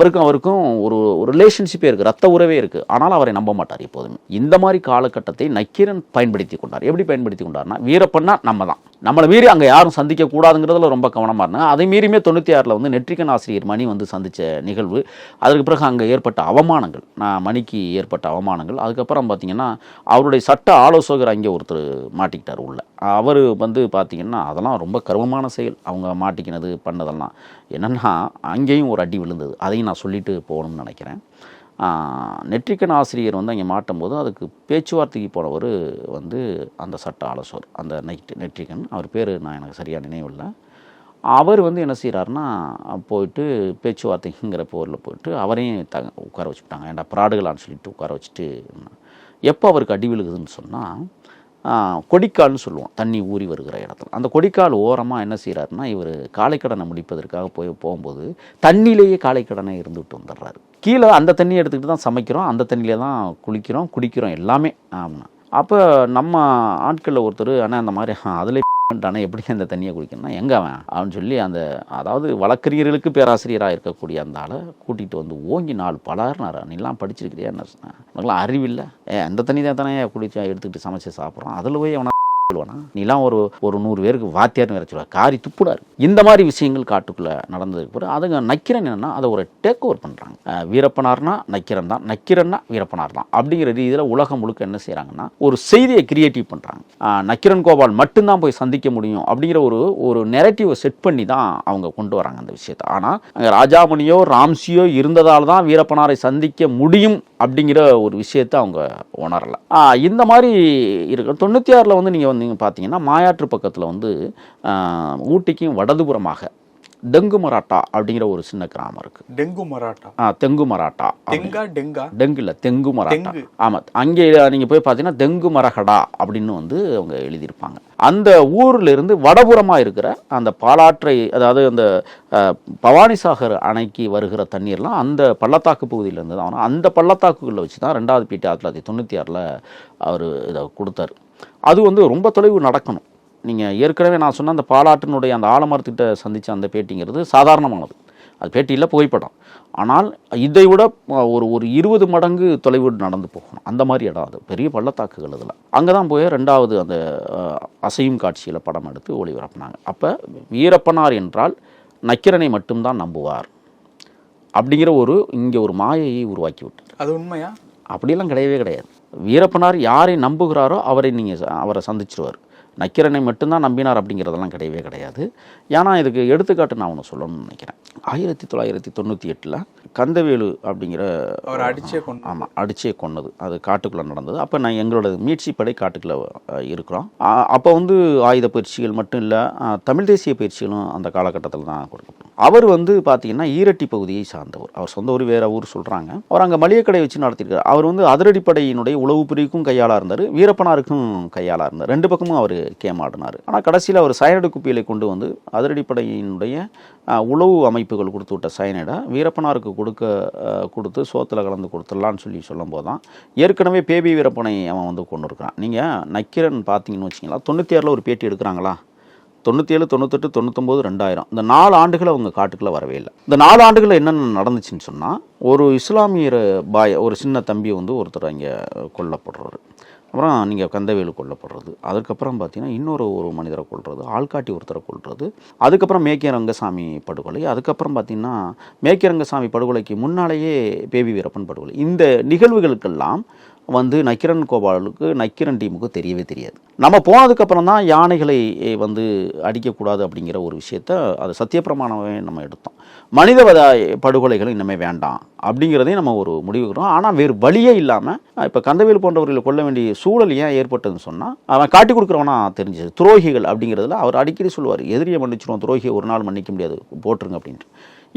[SPEAKER 1] அவருக்கும் ஒரு ரிலேஷன்ஷிப்பே இருக்குது, ரத்த உறவே இருக்குது. ஆனால் அவரை நம்ப மாட்டார் எப்போதுமே. இந்த மாதிரி காலகட்டத்தை நக்கீரன் பயன்படுத்தி கொண்டார். எப்படி பயன்படுத்தி கொண்டார்னா, வீரப்பன்னா நம்ம தான், நம்மளை மீறி அங்கே யாரும் சந்திக்க கூடாதுங்கிறதுல ரொம்ப கவனமாக இருந்தாங்க. அதை மீறியுமே 96 வந்து நெற்றிக்கன் ஆசிரியர் மணி வந்து சந்தித்த நிகழ்வு, அதுக்கு பிறகு அங்கே ஏற்பட்ட அவமானங்கள், மணிக்கு ஏற்பட்ட அவமானங்கள். அதுக்கப்புறம் பார்த்தீங்கன்னா அவருடைய சட்ட ஆலோசகர் அங்கே ஒருத்தர் மாட்டிக்கிட்டார் உள்ள. அவர் வந்து பார்த்தீங்கன்னா அதெல்லாம் ரொம்ப கர்வமான செயல், அவங்க மாட்டிக்கினது பண்ணதெல்லாம். என்னென்னா அங்கேயும் ஒரு அடி விழுந்தது, அதையும் நான் சொல்லிட்டு போகணும்னு நினைக்கிறேன். நெற்றிக்கன் ஆசிரியர் வந்து அங்கே மாட்டும் போது அதுக்கு பேச்சுவார்த்தைக்கு போனவர் வந்து அந்த சட்ட ஆலோசகர், அந்த நெற்றிக்கன், அவர் பேர் எனக்கு சரியாக நினைவில்லை. அவர் வந்து என்ன செய்கிறாருன்னா போயிட்டு பேச்சுவார்த்தைங்கிற போரில் போயிட்டு அவரையும் உட்கார வச்சுட்டாங்க. ஏன்டா பிராடுகளான்னு சொல்லிட்டு உட்கார வச்சுட்டு, எப்போ அவருக்கு அடி விழுகுதுன்னு சொன்னால் கொடிக்கால்னு சொல்லுவோம், தண்ணி ஊறி வருகிற இடத்துல. அந்த கொடிக்கால் ஓரமாக என்ன செய்கிறாருன்னா இவர் காலைக்கடனை முடிப்பதற்காக போகும்போது தண்ணியிலேயே காலைக்கடனை இருந்துவிட்டு வந்துடுறாரு. கீழே அந்த தண்ணியை எடுத்துக்கிட்டு தான் சமைக்கிறோம், அந்த தண்ணியிலே தான் குளிக்கிறோம், குடிக்கிறோம் எல்லாமே. ஆமாம். அப்போ நம்ம ஆட்களில் ஒருத்தர் ஆனால் அந்த மாதிரி அதில் ஆனால் எப்படி அந்த தண்ணியை குடிக்கணும்னா எங்கே அவன் அப்படின்னு சொல்லி அதாவது வழக்கறிஞர்களுக்கு பேராசிரியராக இருக்கக்கூடிய அந்த ஆளை கூட்டிகிட்டு வந்து ஓங்கி 4 பலார்னார். நீலாம் படிச்சிருக்கிறியா என்ன சொன்னேன், உனக்குலாம் அறிவில்லை, அந்த தண்ணி தான் தானே குடிச்சா எடுத்துக்கிட்டு சமைச்சு சாப்பிட்றோம், அதில் போய் அவனை சொல்லுவானா, நீலாம் ஒரு 100 பேருக்கு வாத்தியார்னு வேற சொல்லுவார், காரி துப்புடாரு. இந்த மாதிரி விஷயங்கள் காட்டுக்குள்ளே நடந்ததுக்கு பிறகு அதுங்க நக்கீரன் என்னென்னா அதை ஒரு டேக் ஓவர் பண்ணுறாங்க. வீரப்பனார்னா நக்கீரன் தான், நக்கீரன்னா வீரப்பனார் தான் அப்படிங்கிற ரீதியில் உலகம் முழுக்க என்ன செய்கிறாங்கன்னா ஒரு செய்தியை கிரியேட்டிவ் பண்ணுறாங்க. நக்கீரன் கோபால் மட்டும்தான் போய் சந்திக்க முடியும் அப்படிங்கிற ஒரு நெரட்டிவை செட் பண்ணி தான் அவங்க கொண்டு வராங்க அந்த விஷயத்தை. ஆனால் அங்கே ராஜாமணியோ ராம்சியோ இருந்ததால் தான் வீரப்பனாரை சந்திக்க முடியும் அப்படிங்கிற ஒரு விஷயத்தை அவங்க உணரலை. இந்த மாதிரி இருக்கு. 96 வந்து நீங்கள் பார்த்தீங்கன்னா மாயாற்று பக்கத்தில் வந்து ஊட்டிக்கும் வடதுபுறமாக தெங்கு மராட்டா அப்படிங்கிற ஒரு சின்ன கிராமம் இருக்கு. தெங்கு மராட்டா டெங்கு இல்லை, தெங்கு மராட்டா. ஆமாம், அங்கே நீங்கள் போய் பார்த்தீங்கன்னா தெங்கு மரகடா அப்படின்னு வந்து அவங்க எழுதியிருப்பாங்க. அந்த ஊரில் இருந்து வடபுறமாக இருக்கிற அந்த பாலாற்றை, அதாவது அந்த பவானிசாகர் அணைக்கு வருகிற தண்ணீர்லாம் அந்த பள்ளத்தாக்கு பகுதியிலேருந்து தான். அந்த பள்ளத்தாக்குகளில் வச்சு தான் 2வது பீட்டி 1996 அவர் இதை கொடுத்தாரு. அது வந்து ரொம்ப தொலைவு நடக்கணும். நீங்கள் ஏற்கனவே நான் சொன்ன அந்த பாலாற்றினுடைய அந்த ஆலமரத்திட்ட சந்தித்த அந்த பேட்டிங்கிறது சாதாரணமானது, அது பேட்டியில் புகைப்படம். ஆனால் இதை விட ஒரு 20 மடங்கு தொலைவு நடந்து போகணும். அந்த மாதிரி இடம், அது பெரிய பள்ளத்தாக்குகள். இதில் அங்கே தான் போய் 2வது அந்த அசையும் காட்சியில் படம் எடுத்து ஒளிபரப்பினாங்க. அப்போ வீரப்பனார் என்றால் நக்கீரனை மட்டும்தான் நம்புவார் அப்படிங்கிற இங்கே ஒரு மாயையை உருவாக்கி விட்டார்.
[SPEAKER 2] அது உண்மையா?
[SPEAKER 1] அப்படியெல்லாம் கிடையவே கிடையாது. வீரப்பனார் யாரை நம்புகிறாரோ அவரை சந்திச்சிருவார். நக்கீரனை மட்டும்தான் நம்பினார் அப்படிங்கிறதெல்லாம் கிடையவே கிடையாது. ஏன்னா இதுக்கு எடுத்துக்காட்டு நான் ஒன்று சொல்லணும்னு நினைக்கிறேன். 1998 கந்தவேலு அப்படிங்கிற அடிச்சே கொன்னது, அது காட்டுக்குள்ளே நடந்தது. அப்போ எங்களோட மீட்சி படை காட்டுக்குள்ளே இருக்கிறோம். அப்போ வந்து ஆயுத பயிற்சிகள் மட்டும் இல்லை, தமிழ் தேசிய பயிற்சிகளும் அந்த காலகட்டத்தில் தான் கொடுக்கப்படும். அவர் வந்து பார்த்தீங்கன்னா ஈரட்டி பகுதியை சார்ந்தவர். அவர் சொந்த ஊர் வேற ஊர் சொல்கிறாங்க. அவர் அங்கே மளிகை கடை வச்சு நடத்திருக்காரு. அவர் வந்து அதிரடிப்படையினுடைய உளவு பிரிவுக்கும் கையாளாக இருந்தார், வீரப்பனாருக்கும் கையாளாக இருந்தார். 2 பக்கமும் அவர் கேமாடினார். ஆனால் கடைசியில் அவர் சயனடு குப்பிகளை கொண்டு வந்து அதிரடிப்படையினுடைய உளவு அமைப்புகள் கொடுத்து விட்ட சயனடை வீரப்பனாருக்கு கொடுத்து சோத்தில் கலந்து கொடுத்துடலான்னு சொல்லும் போது தான் ஏற்கனவே பேபி வீரப்பனை அவன் வந்து கொண்டு இருக்கிறான். நீங்கள் நக்கீரன் பார்த்தீங்கன்னு வச்சிங்களா, 96 ஒரு பேட்டி எடுக்கிறாங்களா, 97, 98, 99, 2000 இந்த 4 ஆண்டுகள் அவங்க காட்டுக்குள்ளே வரவே இல்லை. இந்த 4 ஆண்டுகளில் என்னென்ன நடந்துச்சுன்னு சொன்னால், ஒரு இஸ்லாமியர் ஒரு சின்ன தம்பி வந்து ஒருத்தர் அங்கே கொல்லப்படுறாரு. அப்புறம் நீங்கள் கந்தவேலு கொல்லப்படுறது, அதுக்கப்புறம் பார்த்தீங்கன்னா இன்னொரு மனிதரை கொல்றது, ஆள்காட்டி ஒருத்தரை கொல்றது, அதுக்கப்புறம் மேக்கே ரங்கசாமி படுகொலை, அதுக்கப்புறம் பார்த்தீங்கன்னா மேக்கே ரங்கசாமி படுகொலைக்கு முன்னாலேயே பேபி வீரப்பன் படுகொலை. இந்த நிகழ்வுகளுக்கெல்லாம் வந்து நக்கீரன் கோபாலுக்கு, நக்கீரன் டீமுக்கு தெரியவே தெரியாது. நம்ம போனதுக்கப்புறம் தான் யானைகளை வந்து அடிக்கக்கூடாது அப்படிங்கிற ஒரு விஷயத்த அது சத்தியப்பிரமாணமே நம்ம எடுத்தோம். மனிதவத படுகொலைகள் இன்னமே வேண்டாம் அப்படிங்கிறதையும் நம்ம ஒரு முடிவுக்கிறோம். ஆனால் வேறு வழியே இல்லாமல் இப்போ கந்தவேல் போன்றவர்களை கொல்ல வேண்டிய சூழல் ஏன் ஏற்பட்டதுன்னு சொன்னால், அவன் காட்டி கொடுக்குறவனா தெரிஞ்சது. துரோகிகள் அப்படிங்கிறதுல அவர் அடிக்கடி சொல்லுவார், எதிரியை மன்னிச்சிருவோம், துரோகியை ஒரு நாள் மன்னிக்க முடியாது, போட்டுருங்க அப்படின்ட்டு.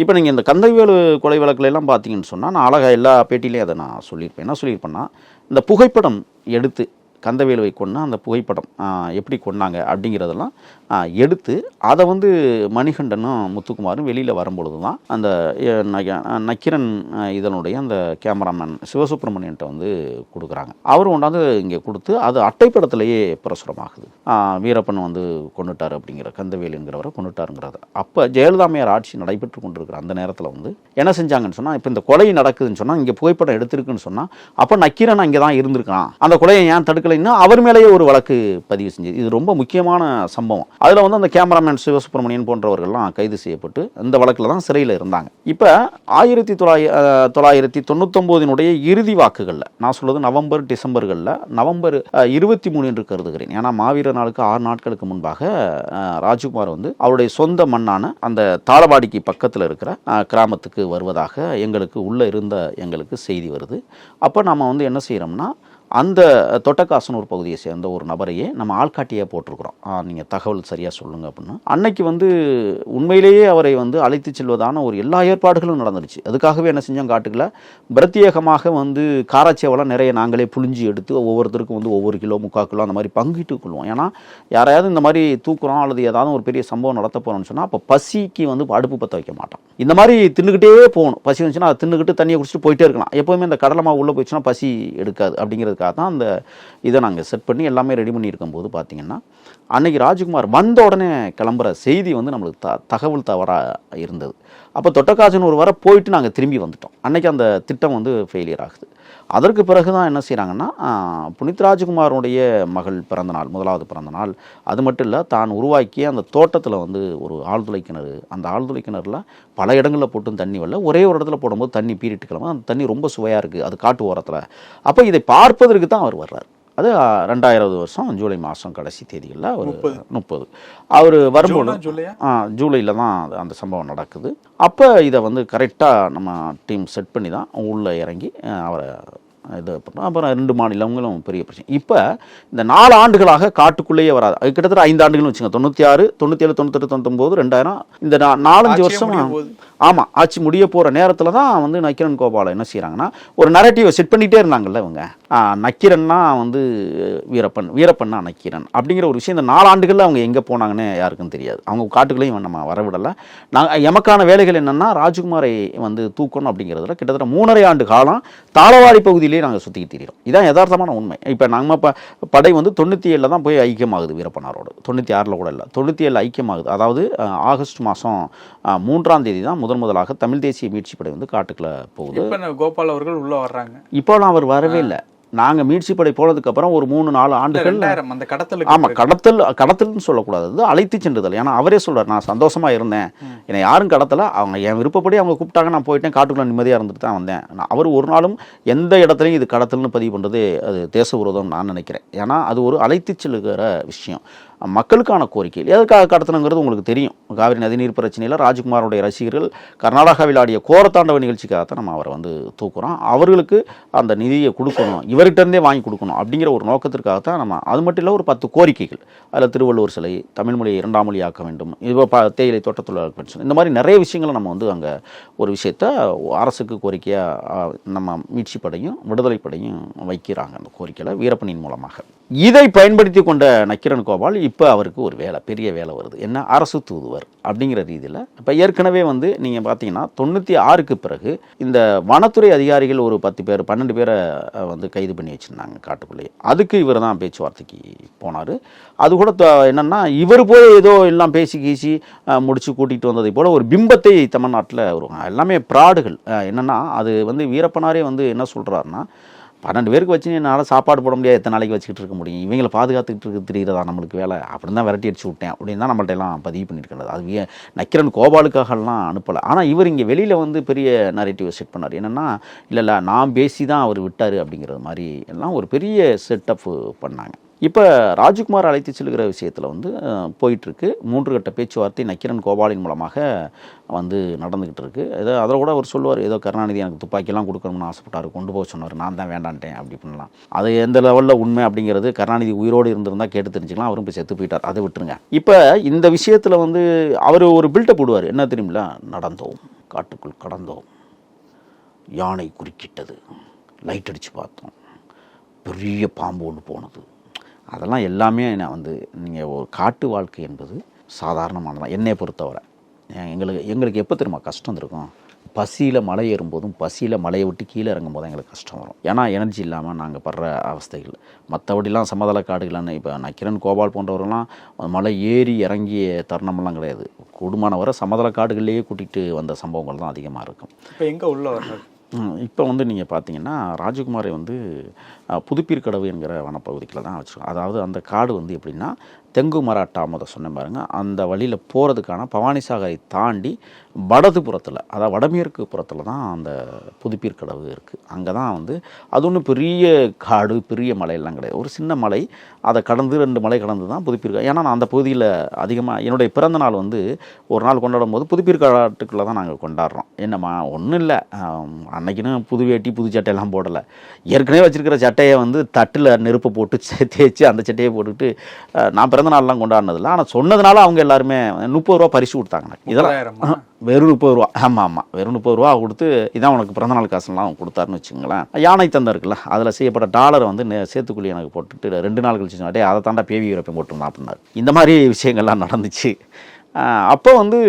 [SPEAKER 1] இப்போ நீங்கள் இந்த கந்தவேலு கொலை வழக்குலாம் பார்த்தீங்கன்னு சொன்னால், நான் அழகாக எல்லா பேட்டிலையும் அதை நான் சொல்லியிருப்பேன். என்ன சொல்லியிருப்பேன்னா, இந்த புகைப்படம் எடுத்து கந்தவேலுவை கொன்னா அந்த புகைப்படம் எப்படி கொன்னாங்க அப்படிங்கிறதெல்லாம் எடுத்து அதை வந்து மணிகண்டனும் முத்துக்குமாரும் வெளியில் வரும்பொழுது தான் அந்த நக்கீரன் இதனுடைய அந்த கேமராமேன் சிவசுப்ரமணியன்ட்ட வந்து கொடுக்குறாங்க. அவர் கொண்டாந்து இங்கே கொடுத்து அது அட்டைப்படத்திலேயே பிரசுரமாகுது. வீரப்பன் வந்து கொண்டுட்டார் அப்படிங்கிற, கந்தவேலுங்கிறவரை கொண்டுட்டாருங்கிறத. அப்போ ஜெயலலிதாமையார் ஆட்சி நடைபெற்று கொண்டிருக்கிற அந்த நேரத்தில் வந்து என்ன செஞ்சாங்கன்னு சொன்னால், இப்போ இந்த கொலை நடக்குதுன்னு சொன்னால், இங்கே புகைப்படம் எடுத்திருக்குன்னு சொன்னால், அப்போ நக்கீரன் அங்கே தான் இருந்திருக்கான், அந்த கொலையை ஏன் தடுக்கலைன்னா அவர் மேலேயே ஒரு வழக்கு பதிவு செஞ்சது. இது ரொம்ப முக்கியமான சம்பவம். அதில் வந்து அந்த கேமராமேன் சிவசுப்ரமணியன் போன்றவர்கள்லாம் கைது செய்யப்பட்டு இந்த வழக்கில் தான் சிறையில் இருந்தாங்க. இப்போ 1999 இறுதி வாக்குகளில், நான் சொல்வது நவம்பர் டிசம்பர்களில், நவம்பர் 23 என்று கருதுகிறேன். ஏன்னா மாவீரர் நாளுக்கு 6 நாட்களுக்கு முன்பாக ராஜ்குமார் வந்து அவருடைய சொந்த மண்ணான அந்த தாளவாடிக்கு பக்கத்தில் இருக்கிற கிராமத்துக்கு வருவதாக எங்களுக்கு செய்தி வருது. அப்போ நம்ம வந்து என்ன செய்கிறோம்னா, அந்த தொட்டக்காசனூர் பகுதியை சேர்ந்த ஒரு நபரையே நம்ம ஆள்காட்டியாக போட்டிருக்கிறோம். நீங்கள் தகவல் சரியாக சொல்லுங்கள் அப்படின்னு. அன்னைக்கு வந்து உண்மையிலேயே அவரை வந்து அழைத்து செல்வதான ஒரு எல்லா ஏற்பாடுகளும் நடந்துருச்சு. அதுக்காகவே என்ன செஞ்சோம், காட்டுக்குள்ள பிரத்யேகமாக வந்து காராச்சேவெல்லாம் நிறைய நாங்களே புழிஞ்சி எடுத்து ஒவ்வொருத்தருக்கும் வந்து ஒவ்வொரு கிலோ 3/4 கிலோ அந்த மாதிரி பங்கிட்டு கொள்வோம். ஏன்னா யாரையாவது இந்த மாதிரி தூக்குறோம் அல்லது ஏதாவது ஒரு பெரிய சம்பவம் நடத்த போகிறோம்னு சொன்னால், அப்போ பசிக்கு வந்து அடுப்பு பற்ற வைக்க மாட்டோம். இந்த மாதிரி தின்னுக்கிட்டே போகணும். பசி வந்துச்சுன்னா அதை தின்னுக்கிட்டு தண்ணியை குடிச்சிட்டு போயிட்டே இருக்கலாம். எப்போவுமே இந்த கடலை மாவு உள்ளே போயிடுச்சுன்னா பசி எடுக்காது. அப்படிங்கிறது தான் அந்த இதை நாங்கள் செட் பண்ணி எல்லாமே ரெடி பண்ணியிருக்கும் போது பார்த்தீங்கன்னா, அன்னைக்கு ராஜ்குமார் வந்த உடனே கிளம்புற செய்தி வந்து நம்மளுக்கு தகவல் தவறாக இருந்தது. அப்போ தொட்டக்காசனூர் வர போயிட்டு நாங்கள் திரும்பி வந்துட்டோம். அன்னைக்கு அந்த திட்டம் வந்து ஃபெயிலியர் ஆகுது. அதற்கு பிறகு தான் என்ன செய்கிறாங்கன்னா, புனித் ராஜ்குமாரோடைய மகள் பிறந்தநாள், 1வது பிறந்தநாள், அது மட்டும் இல்லை, தான் உருவாக்கிய அந்த தோட்டத்தில் வந்து ஒரு ஆழ்துளை கிணறு, அந்த ஆழ்துளை கிணறுல பல இடங்களில் போட்டும் தண்ணி வரல, ஒரே ஒரு இடத்துல போடும்போது தண்ணி பீறிட்டு கிளம்ப, அந்த தண்ணி ரொம்ப சுவையாக இருக்குது, அது காட்டு ஓரத்தில். அப்போ இதை பார்ப்பதற்கு தான் அவர் வர்றார். அது 2000 ஜூலை மாதம் கடைசி தேதிகளில் ஒரு 30 அவர் வரும்போது ஜூலையில் தான் அந்த சம்பவம் நடக்குது. அப்போ இதை வந்து கரெக்டாக நம்ம டீம் செட் பண்ணி தான் உள்ளே இறங்கி அவரை இது பண்ணோம். அப்புறம் 2 மாநிலங்களும் பெரிய பிரச்சனை. இப்போ இந்த 4 ஆண்டுகளாக காட்டுக்குள்ளேயே வராது. அது கிட்டத்தட்ட 5 ஆண்டுகள்னு வச்சுங்க. 96, 97, 98, 99, 2000 இந்த 4-5 வருஷம். ஆமாம், ஆட்சி முடிய போகிற நேரத்தில் தான் வந்து நக்கீரன் கோபாலை என்ன செய்கிறாங்கன்னா, ஒரு நரேட்டிவை செட் பண்ணிகிட்டே இருந்தாங்கல்ல இவங்க. நக்கீரன்னா வந்து வீரப்பன்னா நக்கீரன் அப்படிங்கிற ஒரு விஷயம் இந்த 4 ஆண்டுகளில் அவங்க எங்கே போனாங்கன்னு யாருக்கும் தெரியாது. அவங்க காட்டுக்குள்ளேயும் நம்ம வரவிடலை. நாங்கள் எமக்கான வேலைகள் என்னென்னா, ராஜ்குமாரை வந்து தூக்கணும் அப்படிங்கிறதுல கிட்டத்தட்ட 3.5 ஆண்டு காலம் தாளவாடி பகுதியிலே நாங்கள் சுற்றிக்கிட்டு தெரிகிறோம். இதான் யதார்த்தமான உண்மை. இப்போ நம்ம படை வந்து 97 தான் போய் ஐக்கியமாகுது வீரப்பனாரோடு. 96 கூட இல்லை, 97 ஐக்கியமாகுது. அதாவது ஆகஸ்ட் மாதம் 3ஆம் தேதி தான் முதலாக தமிழ் தேசிய மீட்சி படை வந்து காட்டுக்குள்ள போகுது.
[SPEAKER 2] கோபால் அவர்கள் உள்ள வர்றாங்க.
[SPEAKER 1] இப்போலாம் அவர் வரவே இல்லை. நாங்கள் மீட்சி படை போனதுக்கு அப்புறம் ஒரு 3-4 ஆண்டுகள்
[SPEAKER 2] அந்த கடத்தல்.
[SPEAKER 1] ஆமாம், கடத்தல்னு சொல்லக்கூடாது, அது அழைத்து சென்றுதல். ஏன்னா அவரே சொல்றார், நான் சந்தோஷமா இருந்தேன், என்னை யாரும் கடத்தலை, அவங்க என் விருப்பப்படி அவங்க கூப்பிட்டாங்க, நான் போயிட்டேன், காட்டுக்குள்ள நிம்மதியாக இருந்துட்டு தான் வந்தேன். அவர் ஒரு நாளும் எந்த இடத்துலையும் இது கடத்தல்னு பதிவு பண்ணுறது அது தேச விரோதம் நான் நினைக்கிறேன். ஏன்னா அது ஒரு அழைத்து செல்லுகிற விஷயம். மக்களுக்கான கோரிக்கை எதுக்காக கடத்தணுங்கிறது உங்களுக்கு தெரியும். காவிரி நதிநீர் பிரச்சனையில் ராஜ்குமாரோடைய ரசிகர்கள் கர்நாடகாவில் ஆடிய கோரத்தாண்டவ நிகழ்ச்சிக்காகத்தான் நம்ம அவரை வந்து தூக்குறோம். அவர்களுக்கு அந்த நிதியை கொடுக்கணும், இவர்கிட்ட இருந்தே வாங்கி கொடுக்கணும் அப்படிங்கிற ஒரு நோக்கத்திற்காகத்தான் நம்ம. அது மட்டும் இல்லை, ஒரு 10 கோரிக்கைகள். அதில் திருவள்ளுவர் சிலை, தமிழ் மொழியை 2ஆம் மொழியாக்க வேண்டும், இப்போ தேயிலை தோட்ட தொழிலாளர் பென்ஷன், இந்த மாதிரி நிறைய விஷயங்களை நம்ம வந்து அங்கே ஒரு விஷயத்த அரசுக்கு கோரிக்கையாக நம்ம மீட்சி படையும் விடுதலை படையும் வைக்கிறாங்க. அந்த கோரிக்கையில் வீரப்பனின் மூலமாக இதை பயன்படுத்தி கொண்ட நக்கீரன் கோபால் இப்போ அவருக்கு ஒரு வேலை, பெரிய வேலை வருது. என்ன, அரசு தூதுவர் அப்படிங்கிற ரீதியில். இப்போ ஏற்கனவே வந்து நீங்கள் பார்த்தீங்கன்னா 96க்கு பிறகு இந்த வனத்துறை அதிகாரிகள் ஒரு 10 பேர் 12 பேரை வந்து கைது பண்ணி வச்சுருந்தாங்க காட்டுக்குள்ளேயே. அதுக்கு இவர் தான் பேச்சுவார்த்தைக்கு போனார். அது கூட என்னென்னா, இவர் போய் ஏதோ எல்லாம் பேசி கீசி முடிச்சு கூட்டிகிட்டு வந்ததை போல் ஒரு பிம்பத்தை தமிழ்நாட்டில் வருவாங்க. எல்லாமே ப்ராடுகள். என்னென்னா, அது வந்து வீரப்பனாரே வந்து என்ன சொல்கிறாருன்னா, 12 பேருக்கு வச்சு என்னால் சாப்பாடு போட முடியாது, எத்தனை நாளைக்கு வச்சுக்கிட்டு இருக்க முடியும், இவங்களை பாதுகாத்துக்கிட்டு இருக்க தெரியுறதா நம்மளுக்கு வேலை, அப்படின்னு தான் விரட்டி அடிச்சு விட்டேன் அப்படின்னு தான் நம்மள்ட்ட எல்லாம் பதிவு பண்ணியிருக்கிறது. அது நக்கீரன் கோபாலுக்காகலாம் அனுப்பலை. ஆனால் இவர் இங்கே வெளியில் வந்து பெரிய நரேட்டிவ் செட் பண்ணார். என்னென்னா, இல்லை நான் பேசி தான் அவர் விட்டார் அப்படிங்கிறது மாதிரி எல்லாம் ஒரு பெரிய செட்டப் பண்ணாங்க. இப்போ ராஜ்குமார் அழைத்து செல்கிற விஷயத்தில் வந்து போயிட்டுருக்கு. 3 கட்ட பேச்சுவார்த்தை நக்கீரன் கோபாலின் மூலமாக வந்து நடந்துக்கிட்டு இருக்கு. அதில் கூட அவர் சொல்லுவார், ஏதோ கருணாநிதி எனக்கு துப்பாக்கியெல்லாம் கொடுக்கணும்னு ஆசைப்பட்டார், கொண்டு போக சொன்னார், நான் தான் வேண்டான்ட்டேன் அப்படி பண்ணலாம். அது எந்த லெவலில் உண்மை அப்படிங்கிறது கருணாநிதி உயிரோடு இருந்திருந்தால் கேட்டு தெரிஞ்சுக்கலாம். அவரும் இப்போ செத்து போயிட்டார், அதை விட்டுருங்க. இப்போ இந்த விஷயத்தில் வந்து அவர் ஒரு பில்டப் போடுவார். என்ன தெரியுமில்ல, நடந்தோம், காட்டுக்குள் கடந்தோம், யானை குறுக்கிட்டது, லைட் அடித்து பார்த்தோம், பெரிய பாம்பு ஒன்று போனது. அதெல்லாம் எல்லாமே நான் வந்து நீங்கள் ஒரு காட்டு வாழ்க்கை என்பது சாதாரணமானதான் என்னை பொறுத்தவரை. எங்களுக்கு எப்போ தெரியுமா கஷ்டம் இருக்கும், பசியில் மலை ஏறும்போதும் பசியில் மலையை விட்டு கீழே இறங்கும் போது எங்களுக்கு கஷ்டம் வரும். ஏன்னா எனர்ஜி இல்லாமல் நாங்கள் படுற அவஸ்தைகள். மற்றபடிலாம் சமதள காடுகள்னு இப்போ நக்கீரன் கோபால் போன்றவரெல்லாம் மலை ஏறி இறங்கிய தருணமெல்லாம் கிடையாது. கூடுமான வரை சமதள காடுகள்லேயே கூட்டிகிட்டு வந்த சம்பவங்கள் தான் அதிகமாக இருக்கும்.
[SPEAKER 2] இப்போ எங்கே உள்ள வர்றது?
[SPEAKER 1] இப்போ வந்து நீங்கள் பார்த்தீங்கன்னா ராஜகுமாரை வந்து புதுப்பீர்க்கடவு என்கிற வனப்பகுதியில் தான் வச்சுருக்கோம். அதாவது அந்த காடு வந்து எப்படின்னா, தெங்கு மராட்டா சொன்னேன் பாருங்கள், அந்த வழியில் போகிறதுக்கான பவானிசாகரை தாண்டி வடது புறத்தில், அதாவது வடமேற்கு புறத்தில் தான் அந்த புதுப்பீர்க்கடவு இருக்குது. அங்கே தான் வந்து அது ஒன்றும் பெரிய காடு, பெரிய மலையெல்லாம் கிடையாது, ஒரு சின்ன மலை. அதை கடந்து 2 மலை கடந்து தான் புதுப்பீர்க்கா. ஏன்னா நான் அந்த பகுதியில் அதிகமாக என்னுடைய பிறந்த நாள் வந்து ஒரு நாள் கொண்டாடும் போது புதுப்பீர்க்காட்டுக்குள்ளே தான் நாங்கள் கொண்டாடுறோம். என்னம்மா ஒன்றும் இல்லை, அன்னைக்குன்னு புது வேட்டி புது சட்டையெல்லாம் போடலை, ஏற்கனவே வச்சுருக்கிற சட்டையை வந்து தட்டில் நெருப்பை போட்டு தேய்ச்சி அந்த சட்டையை போட்டுக்கிட்டு நான் பிறந்த நாள்லாம் கொண்டாடினதில்லை. ஆனால் சொன்னதுனால அவங்க எல்லாருமே 30 ரூபா பரிசு கொடுத்தாங்க. இதெல்லாம் வெறும் 30 ரூபா. ஆமாம், வெறும் 30 ரூபா கொடுத்து இதான் உனக்கு பிறந்தநாள் காசுலாம் கொடுத்தாருன்னு வச்சுங்களேன். யானை தந்தம் இருக்குல்ல, அதில் செய்யப்பட்ட டாலரை வந்து சேத்துக்குள்ளி எனக்கு போட்டுட்டு 2 நாள் கழிச்சு சொன்னாட்டே அதை தாண்டா பேவி யூரோப்பை போட்டுருந்தான் அப்படின்னாரு. இந்த மாதிரி விஷயங்கள்லாம் நடந்துச்சு. அப்போ வந்து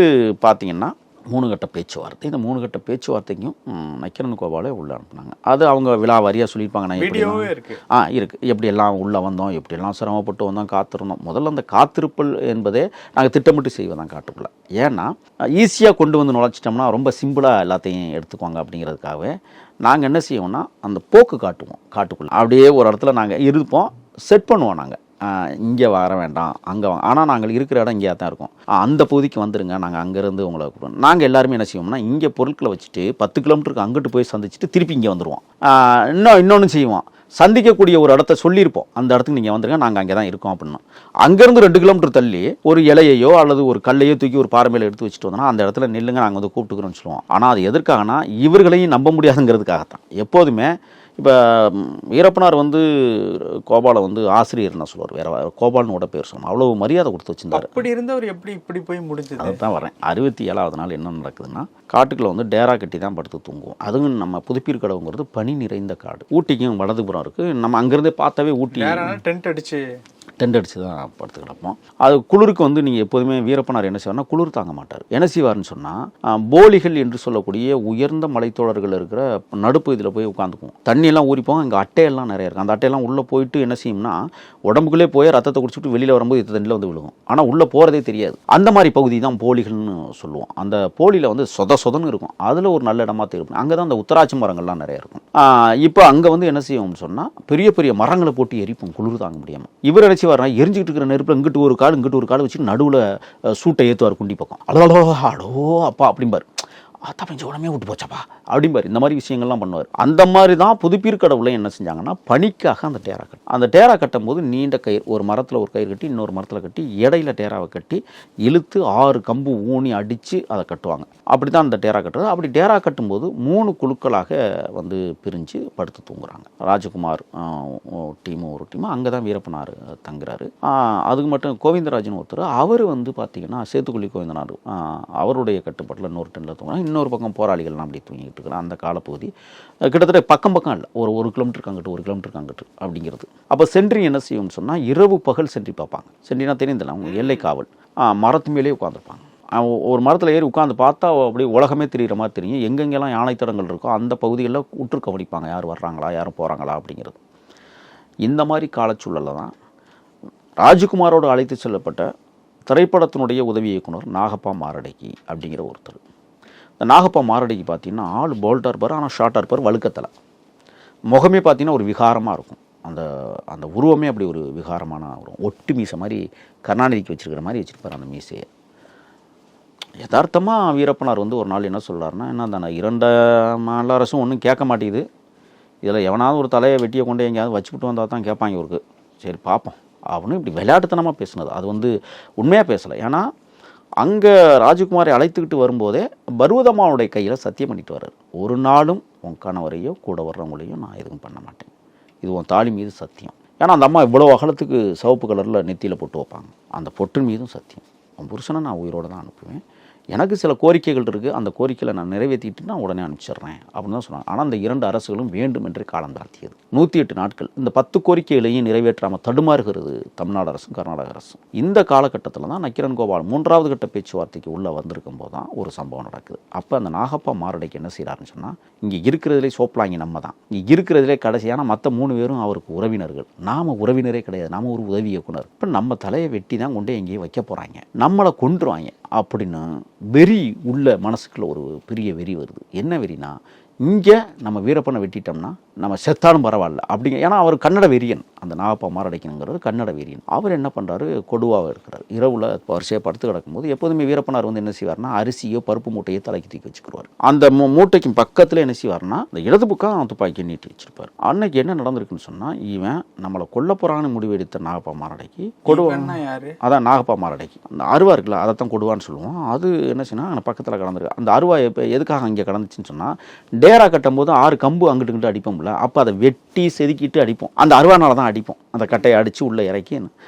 [SPEAKER 1] பார்த்தீங்கன்னா 3 கட்ட பேச்சுவார்த்தை. இந்த 3 கட்ட பேச்சுவார்த்தைக்கும் நக்கீரன் கோபாலை உள்ளே அனுப்புனாங்க. அது அவங்க விழா வாரியாக சொல்லியிருப்பாங்க. நான் இருக்குது எப்படியெல்லாம் உள்ளே வந்தோம், எப்படியெல்லாம் சிரமப்பட்டு வந்தோம், காத்திருந்தோம். முதல்ல அந்த காத்திருப்பல் என்பதே நாங்கள் திட்டமிட்டு செய்வதான் காட்டுக்குள்ளே. ஏன்னா ஈஸியாக கொண்டு வந்து நுழைச்சிட்டோம்னா ரொம்ப சிம்பிளாக எல்லாத்தையும் எடுத்துக்குவாங்க. அப்படிங்கிறதுக்காகவே நாங்கள் என்ன செய்வோம்னா, அந்த போக்கு காட்டுவோம். காட்டுக்குள்ளே அப்படியே ஒரு இடத்துல நாங்கள் இருப்போம், செட் பண்ணுவோம். நாங்கள் இங்கே வர வேண்டாம், அங்கே ஆனால் நாங்கள் இருக்கிற இடம் இங்கேயா தான் இருக்கும், அந்த பகுதிக்கு வந்துடுங்க, நாங்கள் அங்கேருந்து உங்களை கூப்பிடுவோம். நாங்கள் எல்லாருமே என்ன செய்வோம்னா, இங்கே பொருட்களை வச்சுட்டு 10 கிலோமீட்டருக்கு அங்கிட்டு போய் சந்திச்சுட்டு திருப்பி இங்கே வந்துடுவோம். இன்னொன்று செய்வோம், சந்திக்கக்கூடிய ஒரு இடத்த சொல்லியிருப்போம், அந்த இடத்துக்கு நீங்கள் வந்துருங்க, நாங்கள் அங்கே தான் இருக்கோம் அப்படின்னா. அங்கேருந்து 2 கிலோமீட்டர் தள்ளி ஒரு இலையையோ அல்லது ஒரு கல்லையோ தூக்கி ஒரு பாறை மேலே எடுத்து வச்சுட்டு வந்தோம்னா அந்த இடத்துல நில்லுங்க, நாங்கள் வந்து கூப்பிட்டுக்கிறோன்னு சொல்லுவோம். ஆனால் அது எதற்காகனா, இவர்களையும் நம்ப முடியாதுங்கிறதுக்காகத்தான். எப்போதுமே இப்போ வீரப்பனார் வந்து கோபாலை வந்து ஆசிரியர்னு சொல்லுவார், வேற கோபால்னு கூட பேர் சொல்லணும், அவ்வளோ மரியாதை கொடுத்து வச்சிருந்தாரு.
[SPEAKER 2] அப்படி இருந்தவர் எப்படி இப்படி போய் முடிஞ்சது?
[SPEAKER 1] அதுதான் வரேன். 67வது நாள் என்ன நடக்குதுன்னா, காட்டுக்குள்ள வந்து டேரா கட்டி தான் படுத்து தூங்குவோம். அதுவும் நம்ம புதுப்பீர்க்கடவுங்கிறது பனி நிறைந்த காடு. ஊட்டிக்கும் வலதுபுறம் இருக்குது. நம்ம அங்கேருந்தே பார்த்தாவே ஊட்டி டென்ட் அடிச்சு தான் படுத்து கிடப்போம். அது குளிருக்கு வந்து நீங்கள் எப்போதுமே வீரப்பனார் என்ன செய்வார்னா, குளிர் தாங்க மாட்டார். என்ன செய்வார்னு சொன்னால், போலிகள் என்று சொல்லக்கூடிய உயர்ந்த மலைத்தோழர்கள் இருக்கிற நடுப்பகுதியில் போய் உட்காந்துக்குவோம். தண்ணியெல்லாம் ஊறிப்போம். அங்கே அட்டையெல்லாம் நிறைய இருக்குது. அந்த அட்டையெல்லாம் உள்ளே போயிட்டு என்ன செய்யும்னா, உடம்புக்குள்ளே போய் ரத்தத்தை குடிச்சிட்டு வெளியில் வரும்போது இந்த தண்ணியில் வந்து விழுகும். ஆனால் உள்ளே போகிறதே தெரியாது. அந்த மாதிரி பகுதி தான் போலிகள்னு சொல்லுவோம். அந்த போலியில் வந்து சொதன்னு இருக்கும். அதில் ஒரு நல்ல இடமா தெரியும். அங்கே தான் அந்த உத்தராட்சி மரங்கள்லாம் நிறைய இருக்கும். இப்போ அங்கே வந்து என்ன செய்வோம்னு சொன்னால், பெரிய பெரிய மரங்களை போட்டு எரிப்போம், குளிர் தாங்க முடியாமல். இவர் நினச்சி வரணும், எரிஞ்சிக்கிட்டு இருக்கிற நெருப்பில் இங்கிட்டு ஒரு காடு வச்சு நடுவில் சூட்டை ஏற்றுவார் குண்டி பக்கம். அடோ அப்பா அப்படிம்பார். தப்பிஞ்ச உடனே விட்டு போச்சாப்பா அப்படிம்பாரு. இந்த மாதிரி விஷயங்கள்லாம் பண்ணுவார். அந்த மாதிரி தான் புதுப்பீர்க்கடவுல என்ன செஞ்சாங்கன்னா பனிக்காக அந்த டேரா கட்டு, அந்த டேரா கட்டும் போது நீண்ட கயிறு, ஒரு மரத்தில் ஒரு கயிறு கட்டி இன்னொரு மரத்தில் கட்டி இடையில டேராவை கட்டி இழுத்து 6 கம்பு ஊனி அடித்து அதை கட்டுவாங்க. அப்படி தான் அந்த டேரா கட்டுறது. அப்படி டேரா கட்டும்போது 3 குழுக்களாக வந்து பிரிஞ்சு படுத்து தூங்குறாங்க. ராஜகுமார் டீமும் ஒரு டீமும் அங்கே தான் வீரப்பனார் தங்குறாரு. அதுக்கு மட்டும் கோவிந்தராஜன் ஒருத்தர், அவர் வந்து பார்த்தீங்கன்னா சேத்துக்குழி கோவிந்தனார் அவருடைய கட்டுப்பாட்டில் இன்னொரு டென்னில் தூங்குறாங்க. இன்னொரு பக்கம் போராளிகள்லாம் அப்படி தூங்கிட்டு இருக்கிறாங்க. அந்த காலப்பகுதி கிட்டத்தட்ட பக்கம் இல்லை, ஒரு கிலோமீட்டர் அங்கிட்டு 1 கிலோமீட்டர் அங்கிட்டு அப்படிங்கிறது. அப்போ சென்ட்ரி என்ன செய்யும்னு சொன்னால் இரவு பகல் சென்ட்ரி பார்ப்பாங்க. சென்ட்ரினா தெரியுதில்ல, அவங்க எல்லை காவல். மரத்து மேலே உட்காந்துருப்பாங்க. ஒரு மரத்தில் ஏறி உட்காந்து பார்த்தா அப்படியே உலகமே தெரிகிற மாதிரி தெரியும். எங்கெங்கெல்லாம் யானை தடங்கள் இருக்கோ அந்த பகுதிகளில் உற்று கவனிப்பாங்க, யார் வர்றாங்களா யாரும் போகிறாங்களா அப்படிங்கிறது. இந்த மாதிரி காலச்சூழலில் தான் ராஜகுமாரோடு அழைத்து செல்லப்பட்ட திரைப்படத்தினுடைய உதவி இயக்குனர் நாகப்பா மாரடைக்கி அப்படிங்கிற ஒருத்தர். இந்த நாகப்பா மாரடைக்கு பார்த்தீங்கன்னா ஆள் போல்டாக இருப்பார், ஆனால் ஷார்ட்டாக இருப்பார், வழுக்கத்தலை. முகமே பார்த்தீங்கன்னா ஒரு விகாரமாக இருக்கும். அந்த அந்த உருவமே அப்படி ஒரு விகாரமான உருவம். ஒட்டு மீசை மாதிரி கருணாநிதிக்கு வச்சுருக்கிற மாதிரி வச்சுருப்பார் அந்த மீசையை. யதார்த்தமாக வீரப்பனார் வந்து ஒரு நாள் என்ன சொல்கிறாருன்னா, என்ன தானே 2 மாநில அரசும் ஒன்றும் கேட்க மாட்டேங்குது, இதில் எவனாவது ஒரு தலையை வெட்டியை கொண்டு எங்கேயாவது வச்சுக்கிட்டு வந்தால் தான் கேட்பாங்க இவருக்கு, சரி பார்ப்போம் அப்படின்னு இப்படி விளையாட்டுத்தனமாக பேசுனது. அது வந்து உண்மையாக பேசலை. ஏன்னா அங்கே ராஜகுமாரை அழைத்துக்கிட்டு வரும்போதே பர்வதம்மாவுடைய கையில் சத்தியம் பண்ணிட்டு வர்றாரு, ஒரு நாளும் உன் கணவரையோ கூட வர்றவங்களையும் நான் எதுவும் பண்ண மாட்டேன், இது உன் தாலி மீது சத்தியம். ஏன்னா அந்த அம்மா இவ்வளோ அகலத்துக்கு சிவப்பு கலரில் நெத்தியில் பொட்டு வைப்பாங்க, அந்த பொட்டு மீதும் சத்தியம், உன் புருஷனை நான் உயிரோடு தான் அனுப்புவேன், எனக்கு சில கோரிக்கைகள் இருக்குது, அந்த கோரிக்கையில் நான் நிறைவேற்றிட்டு நான் உடனே அனுப்பிச்சிட்றேன் அப்படின்னு தான் சொன்னாங்க. ஆனால் அந்த 2 அரசுகளும் வேண்டும் என்று காலம் தாழ்த்தியது. 108 நாட்கள் இந்த 10 கோரிக்கைகளையும் நிறைவேற்றாமல் தடுமாறுகிறது தமிழ்நாடு அரசும் கர்நாடக அரசும். இந்த காலகட்டத்தில் தான் நக்கீரன் கோபால் 3வது கட்ட பேச்சுவார்த்தைக்கு உள்ளே வந்திருக்கும் போது தான் ஒரு சம்பவம் நடக்குது. அப்போ அந்த நாகப்பா மாரடைக்கு என்ன செய்கிறாருன்னு சொன்னால், இங்கே இருக்கிறதுலே சோப்பலாங்கி நம்ம தான், இங்கே இருக்கிறதுலே கடைசியான மற்ற 3 பேரும் அவருக்கு உறவினர்கள், நாம் உறவினரே கிடையாது, நாம் ஒரு உதவி இயக்குனர், இப்போ நம்ம தலையை வெட்டி தான் கொண்டு எங்கேயும் வைக்க போகிறாங்க, நம்மளை கொண்டுருவாங்க அப்படின்னு வெறி உள்ள மனசுக்குள்ள ஒரு பெரிய வெறி வருது. என்ன வெறினா, இங்கே நம்ம வீரப்பனை வெட்டிட்டோம்னா நம்ம செத்தாலும் பரவாயில்ல அப்படிங்க. ஏன்னா அவர் கன்னட வெறியன், அந்த நாகப்பா மாரடைக்கணுங்கிறது கன்னட வெறியன். அவர் என்ன பண்ணுறாரு, கொடுவாக இருக்கிறார். இரவில் வரிசையாக படுத்து கிடக்கும்போது எப்போதுமே வீரப்பனார் வந்து என்ன செய்வார்னா, அரிசியோ பருப்பு மூட்டையோ தலைக்கு தூக்கி வச்சுக்குருவார். அந்த மூட்டைக்கு பக்கத்தில் என்ன செய்வார்னா, இந்த இடது பக்கம் துப்பாக்கி நீட்டி வச்சிருப்பார். அன்னைக்கு என்ன நடந்திருக்குன்னு சொன்னால், இவன் நம்மளை கொல்ல போகிறான்னு முடிவெடுத்த நாகப்பா மாரடைக்கு கொடுவான்னா யாரு, அதான் நாகப்பா மாரடைக்கு அந்த அருவா இருக்குல்ல, அதைத்தான் கொடுவான்னு சொல்லுவோம். அது என்ன சொன்னால் பக்கத்தில் கடந்திருக்கு. அந்த அருவா இப்போ எதுக்காக இங்கே கடந்துச்சுன்னு சொன்னால், டேரா கட்டும் போது 6 கம்பு அங்கிட்டு இங்கிட்டு அடிப்போம்ல, அப்போ அதை வெட்டி செதுக்கிட்டு அடிப்போம். அந்த அருவானால தான் அடிப்போம், அந்த கட்டையை அடித்து உள்ளே இறக்கி.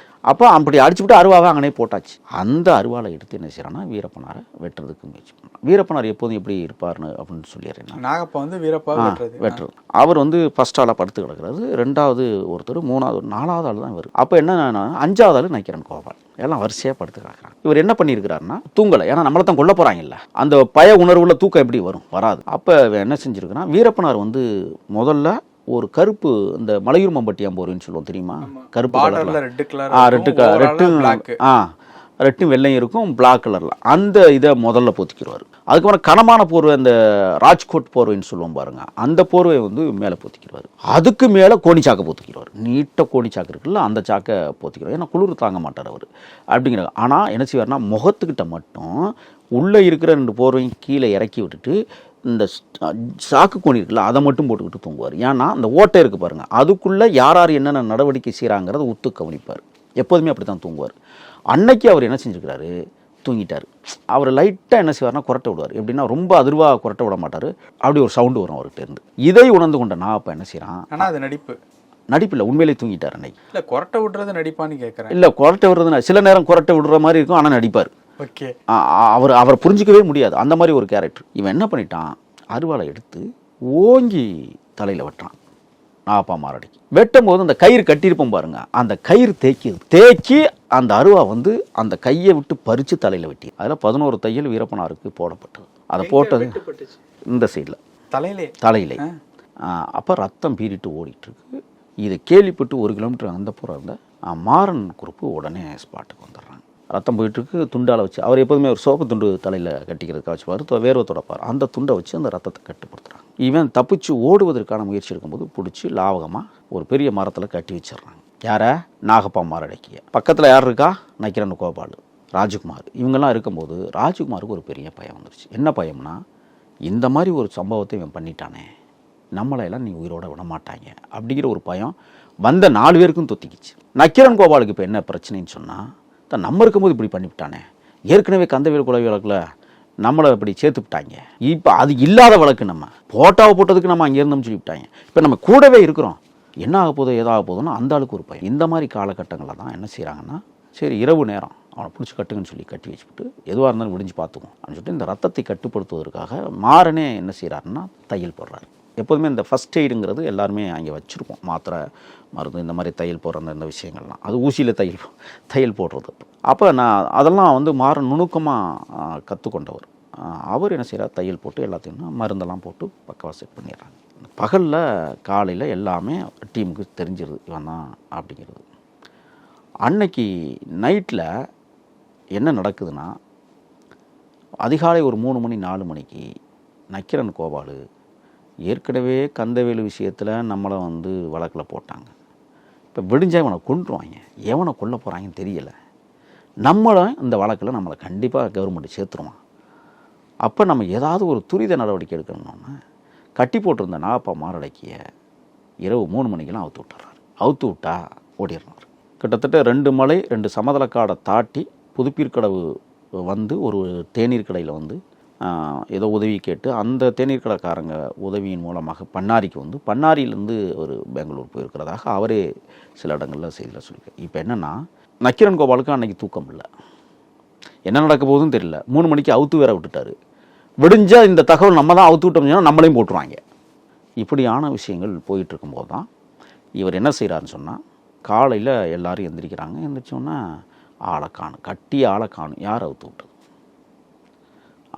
[SPEAKER 1] அப்போ அப்படி அடிச்சுவிட்டு அருவாவை அங்கனே போட்டாச்சு. அந்த அருவாலை எடுத்து என்ன செய்யறான்னா வீரப்பனாரை வெட்டுறதுக்கு முயற்சி பண்ணார். வீரப்பனார் எப்போதும் எப்படி இருப்பார்னு அப்படின்னு சொல்லிடுறேன்.
[SPEAKER 2] நாகப்பா வந்து வீரப்பா
[SPEAKER 1] வெட்டுறது. அவர் வந்து ஃபர்ஸ்ட் ஆளாக படுத்து கிடக்கிறது, 2வது ஒருத்தர், 3வது 4வது ஆள் தான் இவர். அப்போ என்ன 5வது ஆள் நக்கீரன் கோபால், எல்லாம் வரிசையாக படுத்து கிடக்கிறாங்க. இவர் என்ன பண்ணியிருக்கிறாருன்னா தூங்கலை, ஏன்னா நம்மளை தான் கொல்ல போகிறாங்கல்ல, அந்த பய உணர்வுள்ள தூக்கம் எப்படி வரும், வராது. அப்போ என்ன செஞ்சுருக்குன்னா, வீரப்பனார் வந்து முதல்ல ஒரு கருப்பு, இந்த மலையூர் மம்பட்டி அம்போரின்னு சொல்லுவோம் தெரியுமா, கருப்பு ரெட்டும் வெள்ளையும் இருக்கும், பிளாக் கலரில், அந்த இதை முதல்ல போத்திக்கிடுவார். அதுக்கப்புறம் கனமான போர்வை, அந்த ராஜ்கோட் போர்வைன்னு சொல்லுவோம் பாருங்க, அந்த போர்வை வந்து மேலே போத்திக்கிடுவார். அதுக்கு மேலே கோணிச்சாக்கை போத்திக்கிடுவார். நீட்ட கோணிச்சாக்கு இருக்குல்ல, அந்த சாக்கை போத்திக்கிடுவார். ஏன்னா குளிர் தாங்க மாட்டார் அவர் அப்படிங்கிற. ஆனால் என்ன செய்வார்னா, முகத்துக்கிட்ட மட்டும் உள்ளே இருக்கிற 2 போர்வையும் கீழே இறக்கி விட்டுட்டு இந்த சாக்கு கோணி இருக்குல்ல, அதை மட்டும் போட்டுக்கிட்டு தூங்குவார். ஏன்னா அந்த ஓட்டை இருக்குது பாருங்கள், அதுக்குள்ளே யார் யார் என்னென்ன நடவடிக்கை செய்கிறாங்கிறத உத்து கவனிப்பார். எப்போதுமே அப்படி தான் தூங்குவார். அன்னைக்கு அவர் என்ன செஞ்சுருக்கிறாரு, தூங்கிட்டார். அவர் லைட்டாக என்ன செய்வார்னா குரட்டை விடுவார். எப்படின்னா ரொம்ப அதிர்வாக குரட்டை விட மாட்டார், அப்படி ஒரு சவுண்டு வரும் அவர்கிட்ட இருந்து. இதை உணர்ந்து கொண்ட நான் அப்போ என்ன செய்கிறான்,
[SPEAKER 2] ஆனால் அது நடிப்பு
[SPEAKER 1] இல்லை, உண்மையிலே தூங்கிட்டார் அன்னைக்கு.
[SPEAKER 2] இல்லை குரட்டை விடுறது நடிப்பான்னு கேட்குறேன்.
[SPEAKER 1] இல்லை, குரட்டை விடுறதுனா சில நேரம் குரட்டை விடுற மாதிரி இருக்கும், ஆனால் நடிப்பார்.
[SPEAKER 2] ஓகே,
[SPEAKER 1] அவரை புரிஞ்சிக்கவே முடியாது, அந்த மாதிரி ஒரு கேரக்டர். இவன் என்ன பண்ணிட்டான், அருவாளை எடுத்து ஓங்கி தலையில் வெட்டான். நாகப்பா மாரடைக்கு வெட்டும் போது அந்த கயிறு கட்டியிருப்போம் பாருங்க, அந்த கயிறு தேக்கி அந்த அருவா வந்து அந்த கையை விட்டு பறித்து தலையில் வெட்டி, அதில் 11 தையல் வீரப்பனாருக்கு போடப்பட்டது. அதை போட்டது இந்த சைடில் தலையிலே. அப்போ ரத்தம் பீறிட்டு ஓடிட்டு இருக்கு. இதை கேள்விப்பட்டு 1 கிலோமீட்டர் அந்த புறம் இருந்த மாறன் குரூப்பு உடனே ஸ்பாட்டுக்கு வந்துடுறாங்க. ரத்தம் போயிட்டுருக்கு, துண்டால் வச்சு, அவர் எப்போதுமே ஒரு சோப்பு துண்டு தலையில் கட்டிக்கிறதுக்காக வச்சுப்பார், வேர்வை தொடப்பார், அந்த துண்டை வச்சு அந்த ரத்தத்தை கட்டுப்படுத்துகிறாங்க. இவன் தப்பிச்சு ஓடுவதற்கான முயற்சி இருக்கும்போது பிடிச்சி லாவகமாக ஒரு பெரிய மரத்தில் கட்டி வச்சிடுறாங்க. யாரை, நாகப்பா மாரடைக்கிய. பக்கத்தில் யார் இருக்கா, நக்கீரன் கோபால், ராஜகுமார், இவங்கெல்லாம் இருக்கும்போது ராஜகுமாருக்கு ஒரு பெரிய பயம் வந்துருச்சு. என்ன பயம்னா, இந்த மாதிரி ஒரு சம்பவத்தை இவன் பண்ணிட்டானே, நம்மளையெல்லாம் நீ உயிரோட விட மாட்டாங்க அப்படிங்கிற ஒரு பயம் வந்த 4 பேருக்கும் தொத்திக்கிச்சு. நக்கீரன் கோபாலுக்கு இப்போ என்ன பிரச்சனைன்னு சொன்னால், தான் நம்ம இருக்கும்போது இப்படி பண்ணிவிட்டானே, ஏற்கனவே கந்தவேல் கொலை வழக்கில் நம்மளை இப்படி சேர்த்துவிட்டாங்க, இப்போ அது இல்லாத வழக்கு, நம்ம போட்டாவை போட்டதுக்கு நம்ம அங்கே இருந்தோம்னு சொல்லிவிட்டாங்க, இப்போ நம்ம கூடவே இருக்கிறோம், என்ன ஆக போதோ ஏதாக போதோன்னு அந்த ஆளுக்கு ஒரு பயம். இந்த மாதிரி காலகட்டங்களில் தான் என்ன செய்கிறாங்கன்னா, சரி இரவு நேரம் அவனை பிடிச்சி கட்டுங்கன்னு சொல்லி கட்டி வச்சுக்கிட்டு எதுவாக இருந்தாலும் விடிஞ்சு பார்த்துக்குவோம் அப்படின்னு சொல்லிட்டு இந்த ரத்தத்தை கட்டுப்படுத்துவதற்காக மாறனே என்ன செய்கிறாருன்னா தையல் போடுறாரு. எப்போதுமே இந்த ஃபஸ்ட் எய்டுங்கிறது எல்லாருமே அங்கே வச்சுருப்போம், மாத்திரை மருந்து இந்த மாதிரி தையல் போடுற இந்த விஷயங்கள்லாம், அது ஊசியில் தையல் போடுறது. அப்போ நான் அதெல்லாம் வந்து மாற நுணுக்கமாக கற்றுக்கொண்டவர். அவர் என்ன செய்கிறார், தையல் போட்டு எல்லாத்தையும் மருந்தெல்லாம் போட்டு பக்கவாக செட் பண்ணிடுறாங்க. பகலில் காலையில் எல்லாமே டீமுக்கு தெரிஞ்சிருது இவன் தான் அப்படிங்கிறது. அன்னைக்கு நைட்டில் என்ன நடக்குதுன்னா, அதிகாலை ஒரு 3 மணி 4 மணிக்கு நக்கீரன் கோபால் ஏற்கனவே கந்தவேலு விஷயத்தில் நம்மளை வந்து வழக்கில் போட்டாங்க, இப்போ விடிஞ்சா இவனை கொண்டுருவாங்க, எவனை கொல்ல போகிறாங்கன்னு தெரியலை, நம்மளும் இந்த வழக்கில் நம்மளை கண்டிப்பாக கவர்மெண்ட் சேர்த்துருவான், அப்போ நம்ம ஏதாவது ஒரு துரித நடவடிக்கை எடுக்கணும்னா கட்டி போட்டிருந்த நாப்பா மாரடைக்கிய இரவு 3 மணிக்கெல்லாம் அவுத்து விட்டுறாரு. அவுத்து விட்டா ஓடிடுறாரு. கிட்டத்தட்ட 2 மலை 2 சமதளக்காடை தாட்டி புதுப்பீர்க்கடவு வந்து ஒரு தேநீர் கடையில் வந்து ஏதோ உதவி கேட்டு அந்த தேநீர் கடைக்காரங்க உதவியின் மூலமாக பண்ணாரிக்கு வந்து பண்ணாரியிலேருந்து ஒரு பெங்களூர் போயிருக்கிறதாக அவரே சில இடங்களில் செய்தியில் சொல்லியிருக்காரு. இப்போ என்னென்னா, நக்கீரன் கோபாலுக்கு அன்றைக்கி தூக்கம் இல்லை, என்ன நடக்க போகுதுன்னு தெரியல, 3 மணிக்கு அவுத்து வேற விட்டுட்டாரு, விடிஞ்சால் இந்த தகவல் நம்ம தான் அவுத்து விட்டோம்னா நம்மளையும் போட்டுருவாங்க. இப்படியான விஷயங்கள் போயிட்டு இருக்கும்போது தான் இவர் என்ன செய்கிறாருன்னு சொன்னால், காலையில் எல்லோரும் எந்திரிக்கிறாங்க, எந்திரிச்சோன்னா ஆளை காணும், கட்டிய ஆளை காணும், யார் அவுத்து விட்டது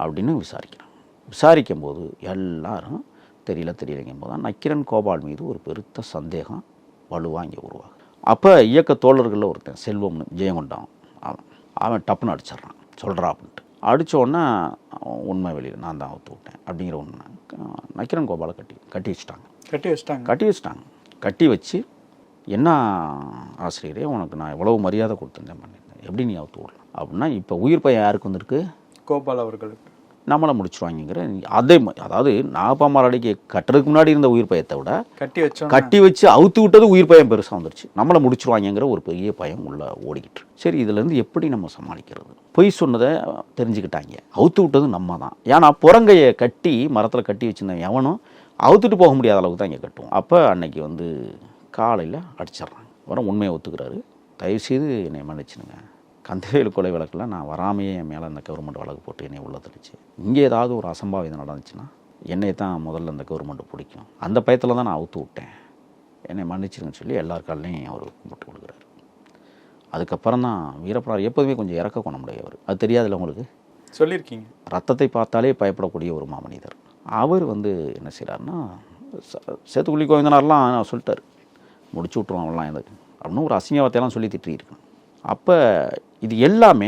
[SPEAKER 1] அப்படின்னு விசாரிக்கிறாங்க. விசாரிக்கும் போது எல்லாரும் தெரியலைங்கும் போது தான் நக்கீரன் கோபால் மீது ஒரு பெருத்த சந்தேகம் வலுவாக இங்கே உருவாகும். அப்போ இயக்க தோழர்களில் ஒருத்தன் செல்வம்னு ஜெயங்கொண்டான், அவன் டப்புன்னு அடிச்சிட்றான், சொல்கிறா அப்படின்ட்டு. அடித்தோடனே உண்மை வெளியில் நான் தான் அவுத்து விட்டேன் அப்படிங்கிற உண்மை நக்கீரன் கோபாலை கட்டி வச்சுட்டாங்க. கட்டி வச்சு, என்ன ஆசிரியரே உனக்கு நான் எவ்வளவு மரியாதை கொடுத்துருந்தேன் பண்ணியிருந்தேன், எப்படி நீ அவுத்து விடலாம் அப்படின்னா, இப்போ உயிர் பயம் யாருக்கு வந்திருக்கு,
[SPEAKER 2] கோபால் அவர்களுக்கு,
[SPEAKER 1] நம்மளை முடிச்சுருவாங்கிற அதே மாதிரி. அதாவது நாப்பாமார் அடிக்க கட்டுறதுக்கு முன்னாடி இருந்த உயிர் பயத்தை விட கட்டி வச்சு அவுத்து விட்டது உயிர் பயம் பெருசாக வந்துருச்சு, நம்மளை முடிச்சுருவாங்கிற ஒரு பெரிய பயம் உள்ள ஓடிக்கிட்டு. சரி, இதுலேருந்து எப்படி நம்ம சமாளிக்கிறது? பொய் சொன்னதை தெரிஞ்சுக்கிட்டாங்க, அவுத்து விட்டது நம்ம தான். ஏன்னா புறங்கையை கட்டி மரத்தில் கட்டி வச்சுருந்தேன் எவனும் அவுத்துட்டு போக முடியாத அளவுக்கு தான் இங்கே கட்டுவோம். அப்போ அன்னைக்கு வந்து காலையில் அடிச்சிட்றாங்க. அப்புறம் உண்மையை ஒத்துக்கிறாரு, தயவுசெய்து என்னை மன்னிச்சுனுங்க, கந்தவேலு கொலை வழக்கில் நான் வராமையே என் மேலே அந்த கவர்மெண்ட் வழக்கு போட்டு என்னை உள்ள தள்ளிச்சு, இங்கே ஏதாவது ஒரு அசம்பாவிதம் நடந்துச்சுன்னா என்னை தான் முதல்ல அந்த கவர்மெண்ட்டு பிடிக்கும், அந்த பயத்தில் தான் நான் அவுத்து விட்டேன், என்னை மன்னிச்சிருங்கன்னு சொல்லி எல்லார் காலையும் அவர் கும்பிட்டு கொடுக்குறாரு. அதுக்கப்புறம் தான் வீரப்பனார் எப்போதுமே கொஞ்சம் இறக்க குணமுடையவர், அது தெரியாதுல்ல உங்களுக்கு,
[SPEAKER 2] சொல்லியிருக்கீங்க. ரத்தத்தை
[SPEAKER 1] பார்த்தாலே பயப்படக்கூடிய ஒரு மாமனிதர். அவர் வந்து என்ன செய்கிறாருன்னா, சேத்துக்குழி கோவிந்தனார்லாம் சொல்லிட்டார், முடிச்சு விட்ருவோம் அவெல்லாம் எதுக்கு அப்படின்னு ஒரு அசிங்கவத்தையெல்லாம் சொல்லி திட்டிருக்கணும். அப்போ இது எல்லாமே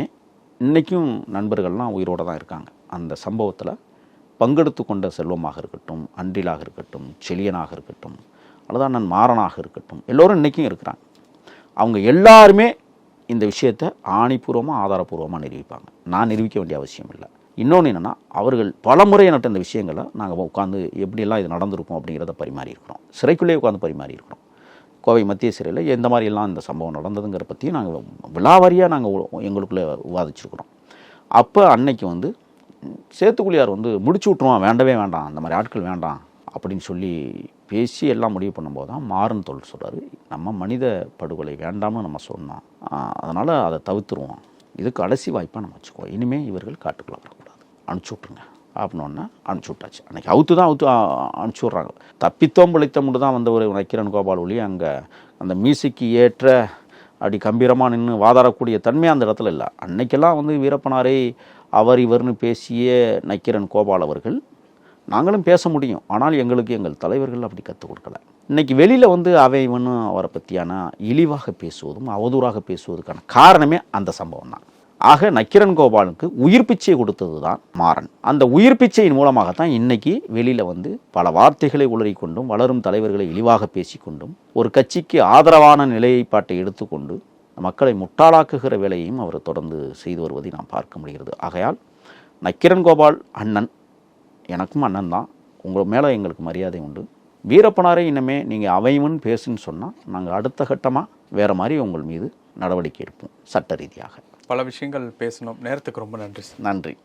[SPEAKER 1] இன்றைக்கும் நண்பர்கள்லாம் உயிரோடு தான் இருக்காங்க. அந்த சம்பவத்தில் பங்கெடுத்து கொண்ட செல்வமாக இருக்கட்டும், அன்றிலாக இருக்கட்டும், செழியனாக இருக்கட்டும், அல்லது அண்ணன் மாறனாக இருக்கட்டும், எல்லோரும் இன்றைக்கும் இருக்கிறாங்க. அவங்க எல்லாருமே இந்த விஷயத்தை ஆணிபூர்வமாக ஆதாரபூர்வமாக நிரூபிப்பாங்க, நான் நிரூபிக்க வேண்டிய அவசியம் இல்லை. இன்னொன்று என்னென்னா, அவர்கள் பல முறை நட்ட இந்த விஷயங்களை நாங்கள் உட்காந்து எப்படியெல்லாம் இது நடந்திருக்கும் அப்படிங்கிறத பரிமாறி இருக்கிறோம், சிறைக்குள்ளேயே உட்காந்து பரிமாறி இருக்கிறோம். கோவை மத்திய சிறையில் எந்த மாதிரியெல்லாம் இந்த சம்பவம் நடந்ததுங்கிற பற்றியும் நாங்கள் விலாவாரியாக நாங்கள் எங்களுக்குள்ளே விவாதிச்சிருக்கிறோம். அப்போ அன்னைக்கு வந்து சேத்துக்குழியார் வந்து முடிச்சு விட்ருவான், வேண்டவே வேண்டாம், அந்த மாதிரி ஆட்கள் வேண்டாம் அப்படின்னு சொல்லி பேசி எல்லாம் முடிவு பண்ணும்போது தான் மாறன் தோழர் சொல்கிறாரு, நம்ம மனித படுகொலை வேண்டாம்னு நம்ம சொன்னோம், அதனால் அதை தவிர்த்துருவோம், இது கடைசி வாய்ப்பாக நம்ம வச்சுக்குவோம், இனிமேல் இவர்கள் காட்டுக்குள்ளே வரக்கூடாது, அனுப்பிச்சி விட்ருங்க அப்படின்னோடனே அனுப்பிச்சி விட்டாச்சு. அன்றைக்கி அவுத்து அனுப்பிச்சி விட்றாங்க. தப்பித்தோம் பிழைத்தோம்னு தான் வந்த ஒரு நக்கீரன் கோபால் ஒளி அங்கே அந்த மியூசிக்கு ஏற்ற அப்படி கம்பீரமாக நின்று வாதாடக்கூடிய தன்மை அந்த இடத்துல இல்லை. அன்னைக்கெல்லாம் வந்து வீரப்பனாரை அவர் இவர்னு பேசிய நக்கீரன் கோபால் அவர்கள், நாங்களும் பேச முடியும், ஆனால் எங்களுக்கு எங்கள் தலைவர்கள் அப்படி கற்றுக் கொடுக்கல. இன்றைக்கி வெளியில் வந்து அவை இவனும் அவரை பற்றியான இழிவாக பேசுவதும் அவதூறாக பேசுவதுக்கான காரணமே அந்த சம்பவம் தான். ஆக நக்கீரன் கோபாலுக்கு உயிர் பிச்சை கொடுத்தது தான் மாறன். அந்த உயிர் பிச்சையின் மூலமாகத்தான் இன்னைக்கு வெளியில் வந்து பல வார்த்தைகளை உளறிக்கொண்டும் வளரும் தலைவர்களை இழிவாக பேசிக்கொண்டும் ஒரு கட்சிக்கு ஆதரவான நிலைப்பாட்டை எடுத்துக்கொண்டு மக்களை முட்டாளாக்குகிற வேலையையும் அவர் தொடர்ந்து செய்து வருவதை நாம் பார்க்க முடிகிறது. ஆகையால் நக்கீரன் கோபால் அண்ணன் எனக்கும் அண்ணன் தான், உங்கள் மேலே எங்களுக்கு மரியாதை உண்டு. வீரப்பனாரை இன்னமே நீங்கள் அவைவன் பேசுன்னு சொன்னால் நாங்கள் அடுத்த கட்டமாக வேறு மாதிரி உங்கள் மீது நடவடிக்கை எடுப்போம் சட்ட ரீதியாக.
[SPEAKER 2] பல விஷயங்கள் பேசணும். நேரத்துக்கு ரொம்ப நன்றி.
[SPEAKER 1] நன்றி.